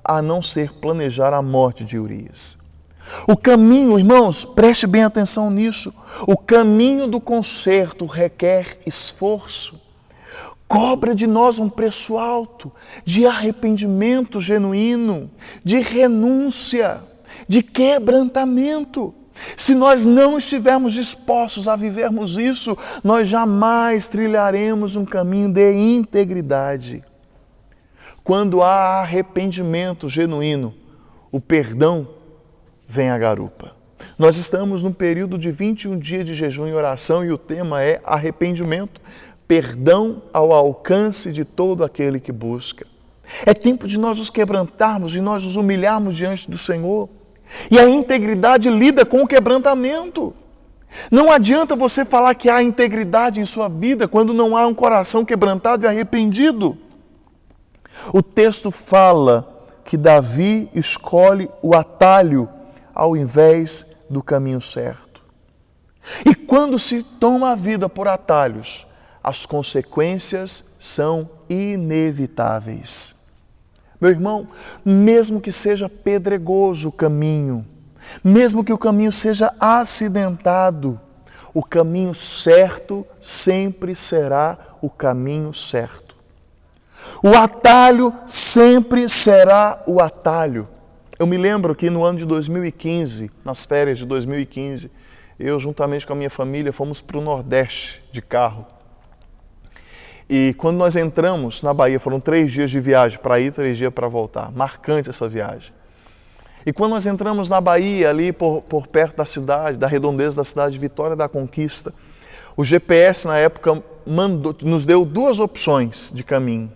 a não ser planejar a morte de Urias. O caminho, irmãos, preste bem atenção nisso, o caminho do conserto requer esforço, cobra de nós um preço alto, de arrependimento genuíno, de renúncia, de quebrantamento. Se nós não estivermos dispostos a vivermos isso, nós jamais trilharemos um caminho de integridade. Quando há arrependimento genuíno, o perdão vem à garupa. Nós estamos num período de 21 dias de jejum e oração e o tema é arrependimento, perdão ao alcance de todo aquele que busca. É tempo de nós nos quebrantarmos, de nós nos humilharmos diante do Senhor. E a integridade lida com o quebrantamento. Não adianta você falar que há integridade em sua vida quando não há um coração quebrantado e arrependido. O texto fala que Davi escolhe o atalho ao invés do caminho certo. E quando se toma a vida por atalhos, as consequências são inevitáveis. Meu irmão, mesmo que seja pedregoso o caminho, mesmo que o caminho seja acidentado, o caminho certo sempre será o caminho certo. O atalho sempre será o atalho. Eu me lembro que no ano de 2015, nas férias de 2015, eu juntamente com a minha família fomos para o Nordeste de carro. E quando nós entramos na Bahia, foram 3 dias de viagem para ir, 3 dias para voltar. Marcante essa viagem. E quando nós entramos na Bahia, ali por perto da cidade, da redondeza da cidade de Vitória da Conquista, o GPS na época nos deu 2 opções de caminho.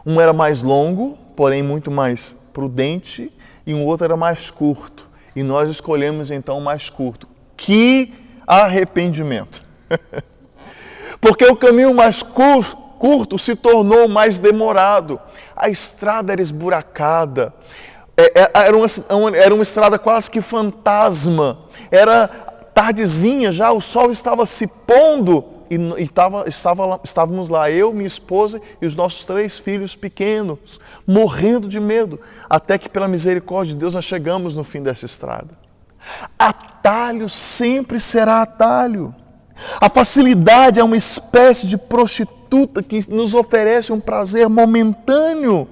Um era mais longo, porém muito mais prudente, e um outro era mais curto. E nós escolhemos então o mais curto. Que arrependimento! Porque o caminho mais curto se tornou mais demorado. A estrada era esburacada. Era uma estrada quase que fantasma. Era tardezinha já, o sol estava se pondo e estávamos lá, eu, minha esposa e os nossos 3 filhos pequenos, morrendo de medo, até que pela misericórdia de Deus nós chegamos no fim dessa estrada. Atalho sempre será atalho. A facilidade é uma espécie de prostituta que nos oferece um prazer momentâneo,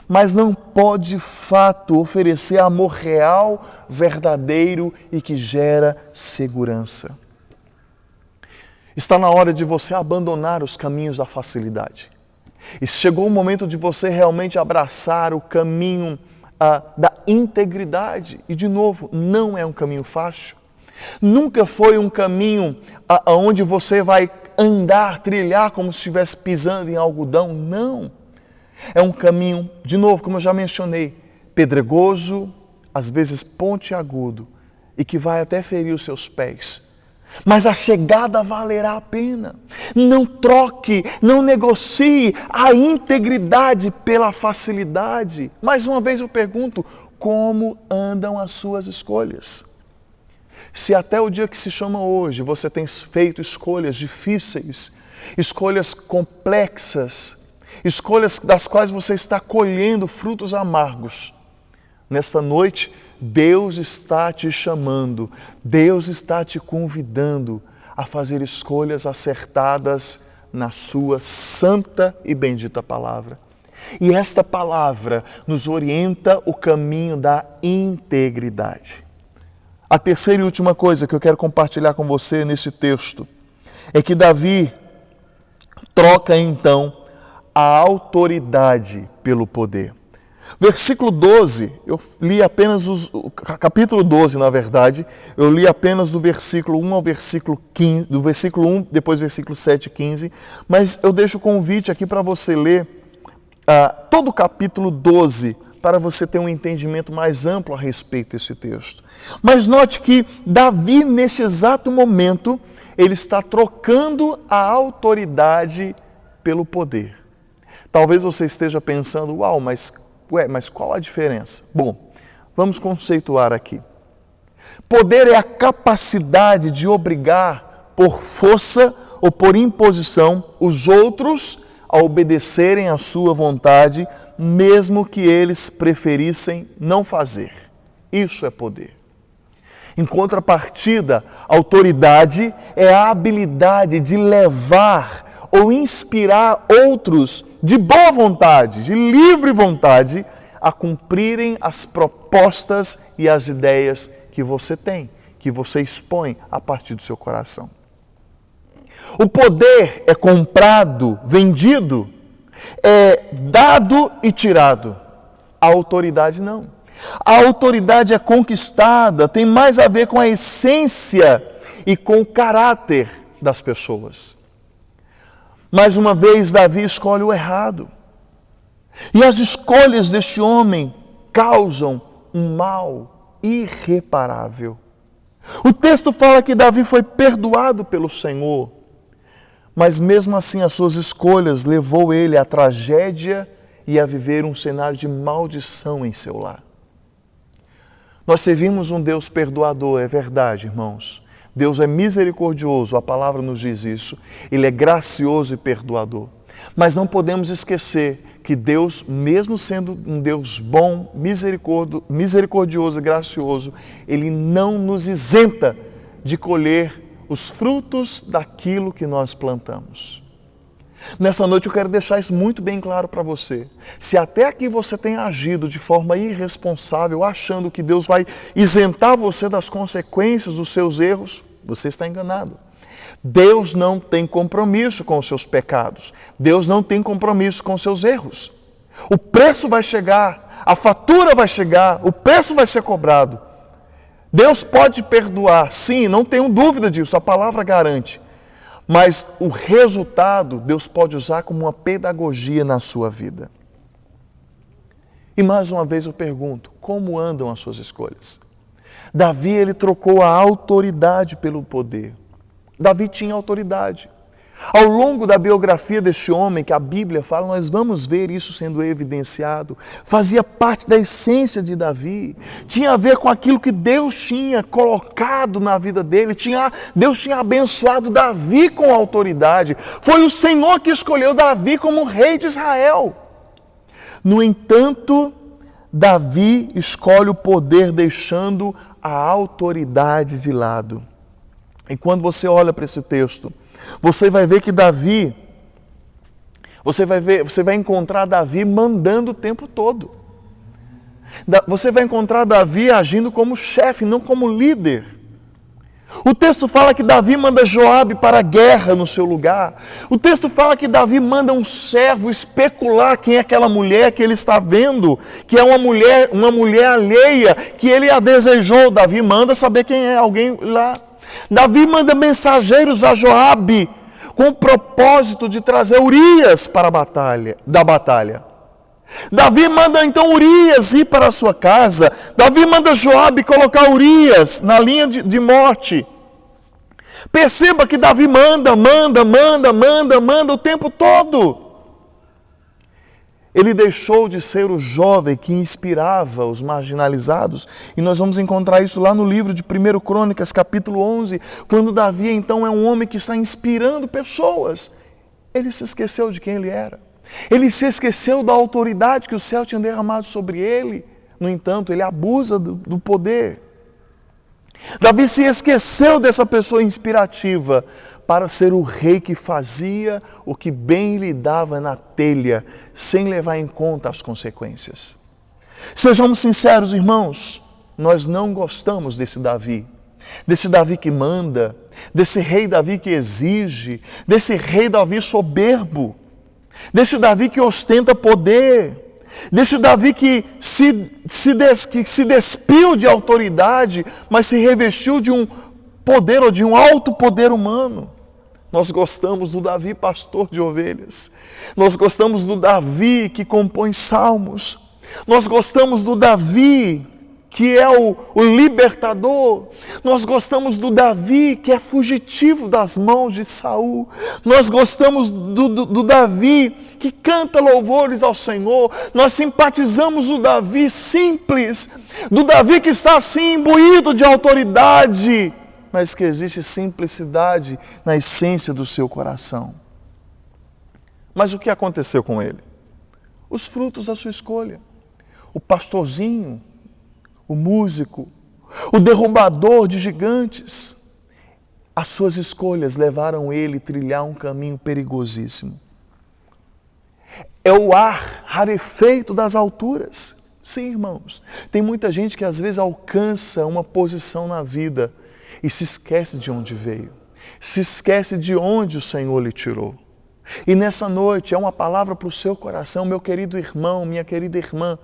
mas não pode de fato oferecer amor real, verdadeiro e que gera segurança. Está na hora de você abandonar os caminhos da facilidade. E chegou o momento de você realmente abraçar o caminho da integridade. E de novo, não é um caminho fácil. Nunca foi um caminho onde você vai andar, trilhar como se estivesse pisando em algodão. Não. É um caminho, de novo, como eu já mencionei, pedregoso, às vezes pontiagudo, e que vai até ferir os seus pés. Mas a chegada valerá a pena. Não troque, não negocie a integridade pela facilidade. Mais uma vez eu pergunto, como andam as suas escolhas? Se até o dia que se chama hoje você tem feito escolhas difíceis, escolhas complexas, escolhas das quais você está colhendo frutos amargos, nesta noite Deus está te chamando, Deus está te convidando a fazer escolhas acertadas na sua santa e bendita palavra. E esta palavra nos orienta o caminho da integridade. A terceira e última coisa que eu quero compartilhar com você nesse texto é que Davi troca então a autoridade pelo poder. Versículo 12, eu li apenas capítulo 12, na verdade, eu li apenas do versículo 1 ao versículo 15, do versículo 1, depois do versículo 7 e 15, mas eu deixo o convite aqui para você ler todo o capítulo 12, para você ter um entendimento mais amplo a respeito desse texto. Mas note que Davi, neste exato momento, ele está trocando a autoridade pelo poder. Talvez você esteja pensando, mas qual a diferença? Bom, vamos conceituar aqui. Poder é a capacidade de obrigar por força ou por imposição os outros a obedecerem à sua vontade, mesmo que eles preferissem não fazer. Isso é poder. Em contrapartida, autoridade é a habilidade de levar ou inspirar outros de boa vontade, de livre vontade, a cumprirem as propostas e as ideias que você tem, que você expõe a partir do seu coração. O poder é comprado, vendido, é dado e tirado. A autoridade não. A autoridade é conquistada, tem mais a ver com a essência e com o caráter das pessoas. Mais uma vez, Davi escolhe o errado. E as escolhas deste homem causam um mal irreparável. O texto fala que Davi foi perdoado pelo Senhor, mas mesmo assim as suas escolhas levou ele à tragédia e a viver um cenário de maldição em seu lar. Nós servimos um Deus perdoador, é verdade, irmãos. Deus é misericordioso, a palavra nos diz isso. Ele é gracioso e perdoador. Mas não podemos esquecer que Deus, mesmo sendo um Deus bom, misericordioso e gracioso, Ele não nos isenta de colher os frutos daquilo que nós plantamos. Nessa noite eu quero deixar isso muito bem claro para você. Se até aqui você tem agido de forma irresponsável, achando que Deus vai isentar você das consequências dos seus erros, você está enganado. Deus não tem compromisso com os seus pecados. Deus não tem compromisso com os seus erros. O preço vai chegar, a fatura vai chegar, o preço vai ser cobrado. Deus pode perdoar, sim, não tenho dúvida disso, a palavra garante. Mas o resultado Deus pode usar como uma pedagogia na sua vida. E mais uma vez eu pergunto, como andam as suas escolhas? Davi, ele trocou a autoridade pelo poder. Davi tinha autoridade. Ao longo da biografia deste homem, que a Bíblia fala, nós vamos ver isso sendo evidenciado, fazia parte da essência de Davi, tinha a ver com aquilo que Deus tinha colocado na vida dele, Deus tinha abençoado Davi com autoridade, foi o Senhor que escolheu Davi como rei de Israel. No entanto, Davi escolhe o poder deixando a autoridade de lado. E quando você olha para esse texto, você vai ver que Davi, você vai encontrar Davi mandando o tempo todo. Você vai encontrar Davi agindo como chefe, não como líder. O texto fala que Davi manda Joabe para a guerra no seu lugar. O texto fala que Davi manda um servo especular quem é aquela mulher que ele está vendo, que é uma mulher alheia, que ele a desejou. Davi manda saber quem é, alguém lá. Davi manda mensageiros a Joabe com o propósito de trazer Urias para da batalha. Davi manda então Urias ir para a sua casa. Davi manda Joabe colocar Urias na linha de morte. Perceba que Davi manda o tempo todo. Ele deixou de ser o jovem que inspirava os marginalizados. E nós vamos encontrar isso lá no livro de 1 Crônicas, capítulo 11, quando Davi então é um homem que está inspirando pessoas. Ele se esqueceu de quem ele era. Ele se esqueceu da autoridade que o céu tinha derramado sobre ele. No entanto, ele abusa do poder. Davi se esqueceu dessa pessoa inspirativa para ser o rei que fazia o que bem lhe dava na telha, sem levar em conta as consequências. Sejamos sinceros, irmãos, nós não gostamos desse Davi que manda, desse rei Davi que exige, desse rei Davi soberbo, desse Davi que ostenta poder, desse Davi que se despiu de autoridade, mas se revestiu de um poder ou de um alto poder humano. Nós gostamos do Davi pastor de ovelhas. Nós gostamos do Davi que compõe salmos. Nós gostamos do Davi que é o libertador. Nós gostamos do Davi que é fugitivo das mãos de Saul. Nós gostamos do Davi que canta louvores ao Senhor. Nós simpatizamos o Davi simples, do Davi que está assim imbuído de autoridade, mas que existe simplicidade na essência do seu coração. Mas o que aconteceu com ele? Os frutos da sua escolha. O pastorzinho, o músico, o derrubador de gigantes. As suas escolhas levaram ele a trilhar um caminho perigosíssimo. É o ar rarefeito das alturas. Sim, irmãos, tem muita gente que às vezes alcança uma posição na vida e se esquece de onde veio, se esquece de onde o Senhor lhe tirou. E nessa noite é uma palavra para o seu coração, meu querido irmão, minha querida irmã,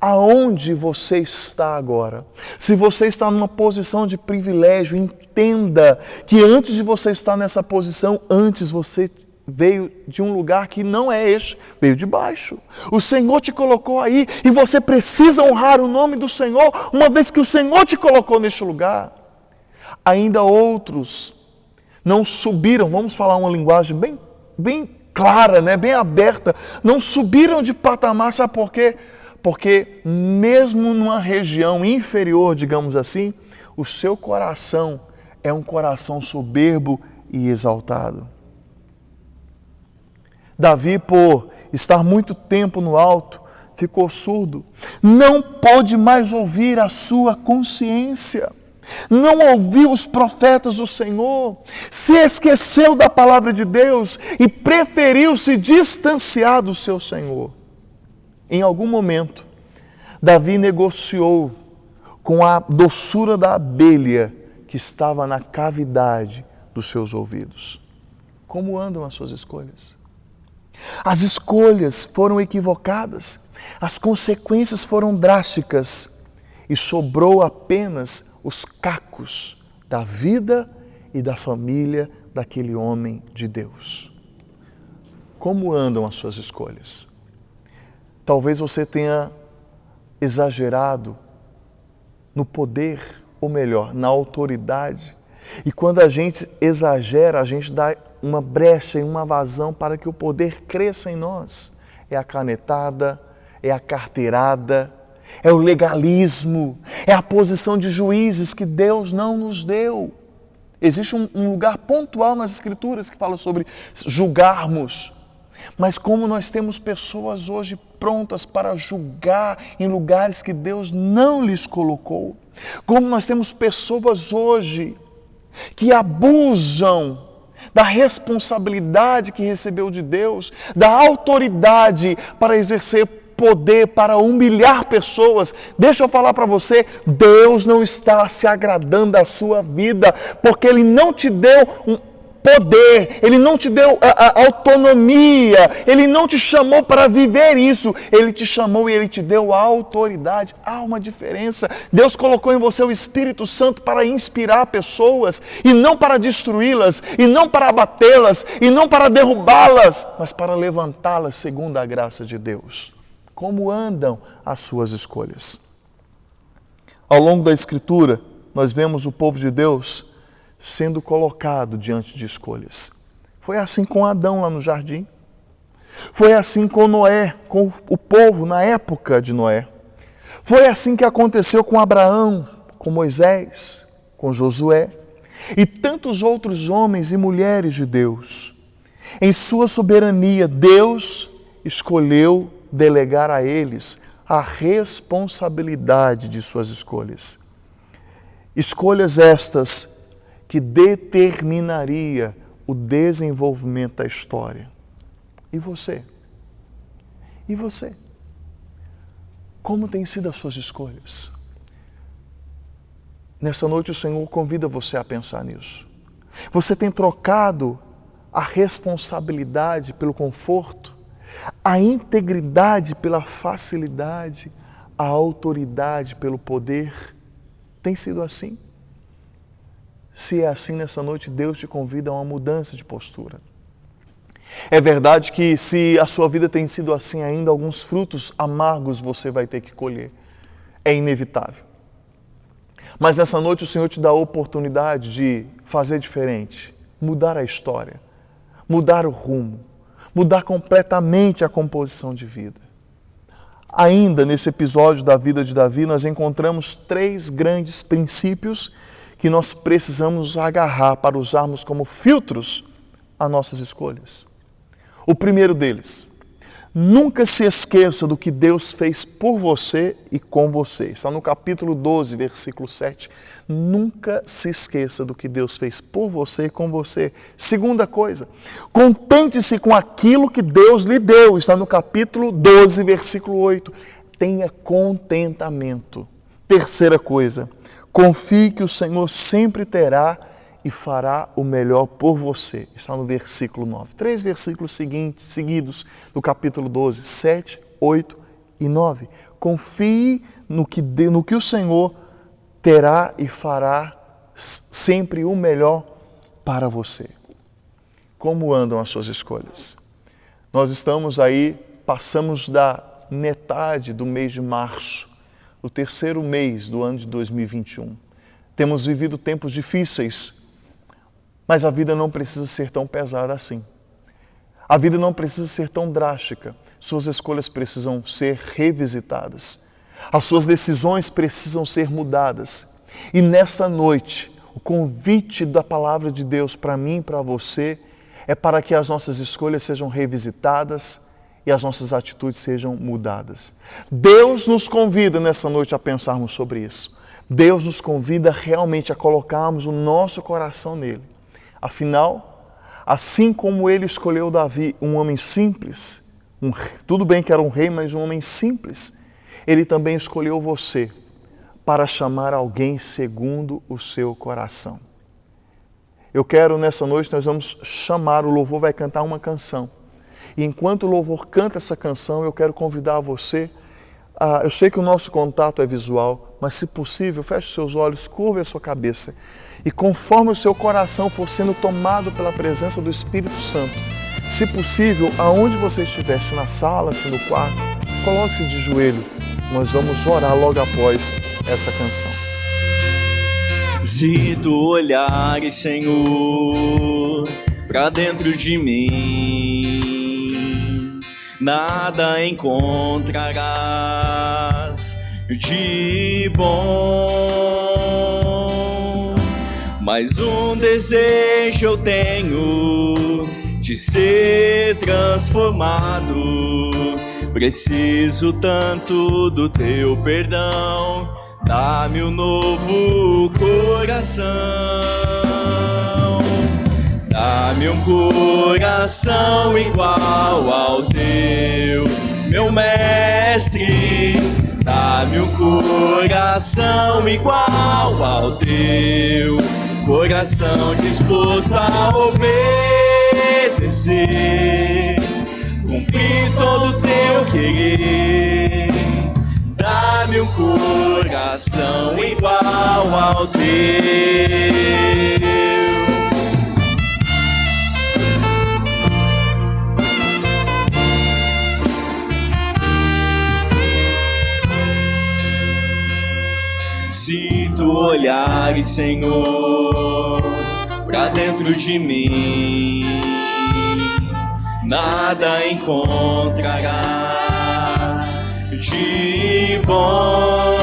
aonde você está agora? Se você está numa posição de privilégio, entenda que antes de você estar nessa posição, antes você veio de um lugar que não é este, veio de baixo. O Senhor te colocou aí e você precisa honrar o nome do Senhor, uma vez que o Senhor te colocou neste lugar. Ainda outros não subiram, vamos falar uma linguagem bem clara, bem aberta, não subiram de patamar, sabe por quê? Porque mesmo numa região inferior, digamos assim, o seu coração é um coração soberbo e exaltado. Davi, por estar muito tempo no alto, ficou surdo. Não pôde mais ouvir a sua consciência. Não ouviu os profetas do Senhor. Se esqueceu da palavra de Deus e preferiu se distanciar do seu Senhor. Em algum momento, Davi negociou com a doçura da abelha que estava na cavidade dos seus ouvidos. Como andam as suas escolhas? As escolhas foram equivocadas, as consequências foram drásticas e sobrou apenas os cacos da vida e da família daquele homem de Deus. Como andam as suas escolhas? Talvez você tenha exagerado no poder, ou melhor, na autoridade. E quando a gente exagera, a gente dá uma brecha e uma vazão para que o poder cresça em nós. É a canetada, é a carteirada, é o legalismo, é a posição de juízes que Deus não nos deu. Existe um lugar pontual nas Escrituras que fala sobre julgarmos. Mas como nós temos pessoas hoje prontas para julgar em lugares que Deus não lhes colocou. Como nós temos pessoas hoje que abusam da responsabilidade que recebeu de Deus, da autoridade para exercer poder, para humilhar pessoas. Deixa eu falar para você, Deus não está se agradando da sua vida, porque Ele não te deu poder, Ele não te deu a autonomia, Ele não te chamou para viver isso, Ele te chamou e Ele te deu a autoridade. Há uma diferença. Deus colocou em você o Espírito Santo para inspirar pessoas, e não para destruí-las, e não para abatê-las, e não para derrubá-las, mas para levantá-las segundo a graça de Deus. Como andam as suas escolhas? Ao longo da Escritura, nós vemos o povo de Deus sendo colocado diante de escolhas. Foi assim com Adão lá no jardim. Foi assim com Noé, com o povo na época de Noé. Foi assim que aconteceu com Abraão, com Moisés, com Josué e tantos outros homens e mulheres de Deus. Em sua soberania, Deus escolheu delegar a eles a responsabilidade de suas escolhas. Escolhas estas que determinaria o desenvolvimento da história. E você? E você? Como têm sido as suas escolhas? Nessa noite o Senhor convida você a pensar nisso. Você tem trocado a responsabilidade pelo conforto, a integridade pela facilidade, a autoridade pelo poder? Tem sido assim? Se é assim, nessa noite, Deus te convida a uma mudança de postura. É verdade que se a sua vida tem sido assim ainda, alguns frutos amargos você vai ter que colher. É inevitável. Mas nessa noite o Senhor te dá a oportunidade de fazer diferente, mudar a história, mudar o rumo, mudar completamente a composição de vida. Ainda nesse episódio da vida de Davi, nós encontramos 3 grandes princípios que nós precisamos nos agarrar para usarmos como filtros as nossas escolhas. O primeiro deles, nunca se esqueça do que Deus fez por você e com você. Está no capítulo 12, versículo 7. Nunca se esqueça do que Deus fez por você e com você. Segunda coisa, contente-se com aquilo que Deus lhe deu. Está no capítulo 12, versículo 8. Tenha contentamento. Terceira coisa, confie que o Senhor sempre terá e fará o melhor por você. Está no versículo 9. 3 versículos seguidos do capítulo 12, 7, 8 e 9. Confie no que o Senhor terá e fará sempre o melhor para você. Como andam as suas escolhas? Nós estamos aí, passamos da metade do mês de março, o terceiro mês do ano de 2021. Temos vivido tempos difíceis, mas a vida não precisa ser tão pesada assim. A vida não precisa ser tão drástica. Suas escolhas precisam ser revisitadas. As suas decisões precisam ser mudadas. E nesta noite, o convite da palavra de Deus para mim e para você é para que as nossas escolhas sejam revisitadas e as nossas atitudes sejam mudadas. Deus nos convida nessa noite a pensarmos sobre isso. Deus nos convida realmente a colocarmos o nosso coração nele. Afinal, assim como ele escolheu Davi, um homem simples, tudo bem que era um rei, mas um homem simples, ele também escolheu você para chamar alguém segundo o seu coração. Eu quero, nessa noite, nós vamos chamar, o louvor vai cantar uma canção. E enquanto o louvor canta essa canção, eu quero convidar você, eu sei que o nosso contato é visual, mas se possível, feche os seus olhos, curve a sua cabeça. E conforme o seu coração for sendo tomado pela presença do Espírito Santo, se possível, aonde você estiver, se na sala, se no quarto, coloque-se de joelho. Nós vamos orar logo após essa canção. Se tu olhares, Senhor, pra dentro de mim, nada encontrarás de bom. Mas um desejo eu tenho de ser transformado. Preciso tanto do teu perdão. Dá-me um novo coração. Dá-me um coração igual ao teu, meu mestre. Dá-me um coração igual ao teu, coração disposto a obedecer, cumprir todo o teu querer. Dá-me um coração igual ao teu. Se tu olhares, Senhor, pra dentro de mim, nada encontrarás de bom.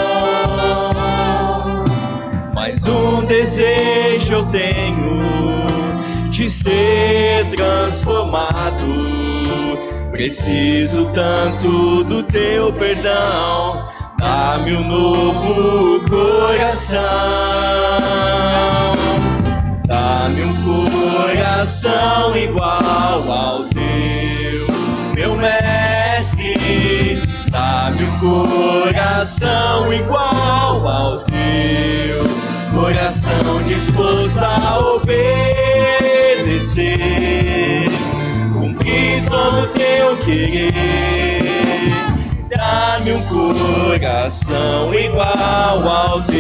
Mas um desejo eu tenho de ser transformado. Preciso tanto do teu perdão. Dá-me um novo coração. Dá-me um coração igual ao teu, meu mestre. Dá-me um coração igual ao teu, coração disposto a obedecer, cumprir todo o teu querer. Dá-me um coração igual ao teu.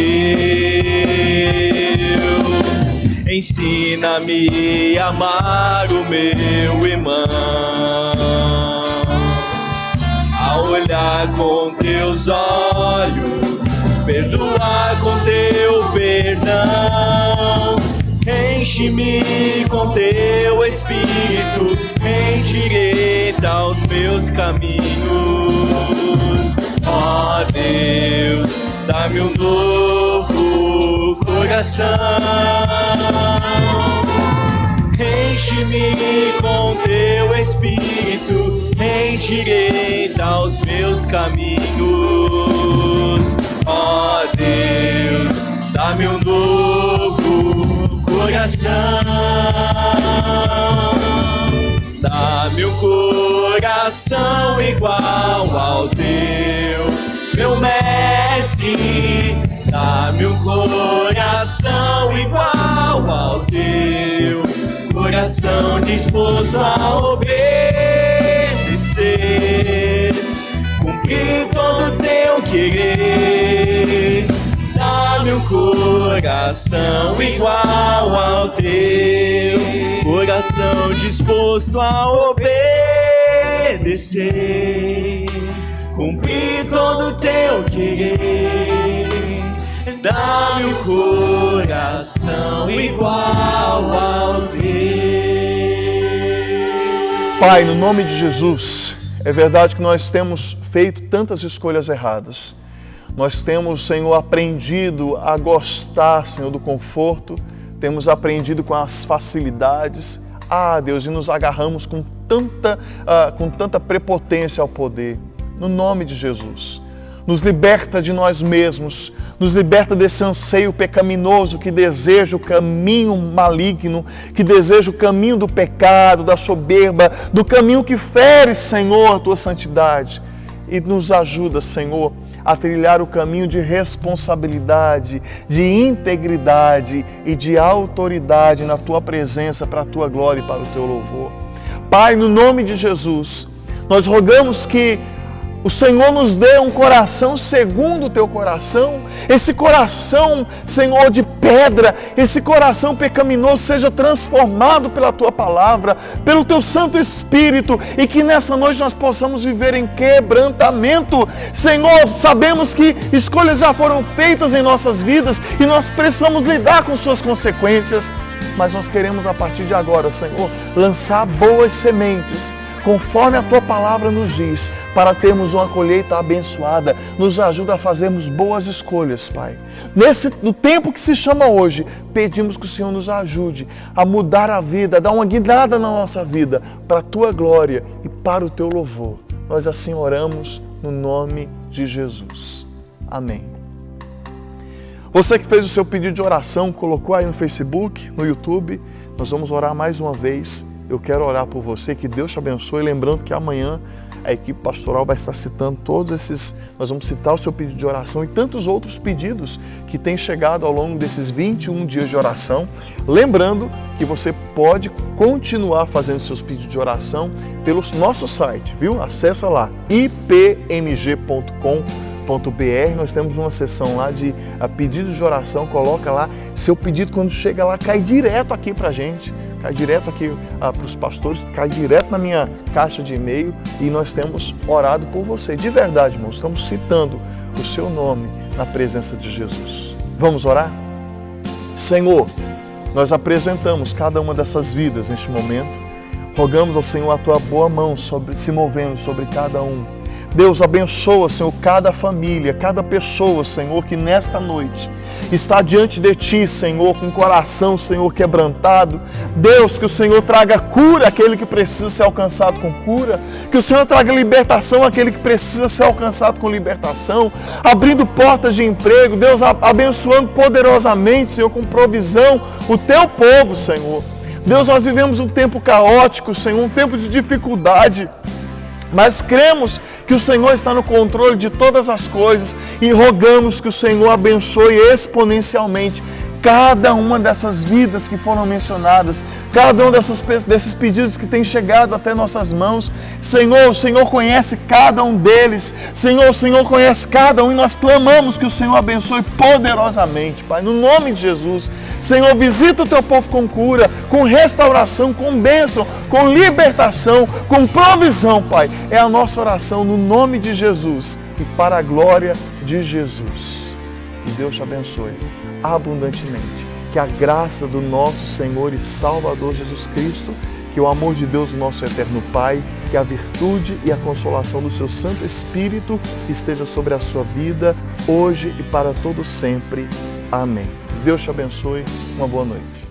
Ensina-me a amar o meu irmão, a olhar com teus olhos, perdoar com teu perdão. Enche-me com teu Espírito, endireita os meus caminhos. Ó Deus, dá-me um novo coração. Enche-me com teu Espírito, endireita os meus caminhos. Ó Deus, dá-me um novo coração. Dá-me um coração igual ao teu, meu mestre. Dá-me um coração igual ao teu, coração disposto a obedecer, cumprir todo o teu querer. Dá-me um coração igual ao teu, coração disposto a obedecer, cumprir todo o teu querer. Dá-me um coração igual ao teu. Pai, no nome de Jesus, é verdade que nós temos feito tantas escolhas erradas. Nós temos, Senhor, aprendido a gostar, Senhor, do conforto, temos aprendido com as facilidades, Deus, e nos agarramos com tanta prepotência ao poder. No nome de Jesus, nos liberta de nós mesmos, nos liberta desse anseio pecaminoso que deseja o caminho maligno, que deseja o caminho do pecado, da soberba, do caminho que fere, Senhor, a Tua santidade. E nos ajuda, Senhor, a trilhar o caminho de responsabilidade, de integridade e de autoridade na Tua presença, para a Tua glória e para o Teu louvor. Pai, no nome de Jesus, nós rogamos que o Senhor nos dê um coração segundo o Teu coração, esse coração, Senhor, de pedra, esse coração pecaminoso seja transformado pela Tua palavra, pelo Teu Santo Espírito, e que nessa noite nós possamos viver em quebrantamento. Senhor, sabemos que escolhas já foram feitas em nossas vidas e nós precisamos lidar com suas consequências, mas nós queremos a partir de agora, Senhor, lançar boas sementes, conforme a Tua palavra nos diz, para termos uma colheita abençoada. Nos ajuda a fazermos boas escolhas, Pai. No tempo que se chama hoje, pedimos que o Senhor nos ajude a mudar a vida, a dar uma guinada na nossa vida, para a Tua glória e para o Teu louvor. Nós assim oramos no nome de Jesus. Amém. Você que fez o seu pedido de oração, colocou aí no Facebook, no YouTube, nós vamos orar mais uma vez. Eu quero orar por você, que Deus te abençoe. Lembrando que amanhã a equipe pastoral vai estar citando todos esses, nós vamos citar o seu pedido de oração e tantos outros pedidos que têm chegado ao longo desses 21 dias de oração. Lembrando que você pode continuar fazendo seus pedidos de oração pelo nosso site, viu? Acesse lá, ipmg.com.br. Nós temos uma seção lá de pedidos de oração, coloca lá, seu pedido quando chega lá, cai direto aqui pra gente. Cai direto aqui para os pastores, cai direto na minha caixa de e-mail e nós temos orado por você. De verdade, irmãos, estamos citando o seu nome na presença de Jesus. Vamos orar? Senhor, nós apresentamos cada uma dessas vidas neste momento. Rogamos ao Senhor a Tua boa mão se movendo sobre cada um. Deus, abençoa, Senhor, cada família, cada pessoa, Senhor, que nesta noite está diante de Ti, Senhor, com o coração, Senhor, quebrantado. Deus, que o Senhor traga cura àquele que precisa ser alcançado com cura, que o Senhor traga libertação àquele que precisa ser alcançado com libertação, abrindo portas de emprego, Deus, abençoando poderosamente, Senhor, com provisão, o Teu povo, Senhor. Deus, nós vivemos um tempo caótico, Senhor, um tempo de dificuldade, mas cremos que o Senhor está no controle de todas as coisas e rogamos que o Senhor abençoe exponencialmente cada uma dessas vidas que foram mencionadas, cada um desses pedidos que têm chegado até nossas mãos. Senhor, o Senhor conhece cada um deles. Senhor, o Senhor conhece cada um e nós clamamos que o Senhor abençoe poderosamente, Pai, no nome de Jesus. Senhor, visita o Teu povo com cura, com restauração, com bênção, com libertação, com provisão, Pai. É a nossa oração no nome de Jesus e para a glória de Jesus. Que Deus te abençoe abundantemente. Que a graça do nosso Senhor e Salvador Jesus Cristo, que o amor de Deus, o nosso eterno Pai, que a virtude e a consolação do seu Santo Espírito esteja sobre a sua vida, hoje e para todo sempre. Amém. Deus te abençoe. Uma boa noite.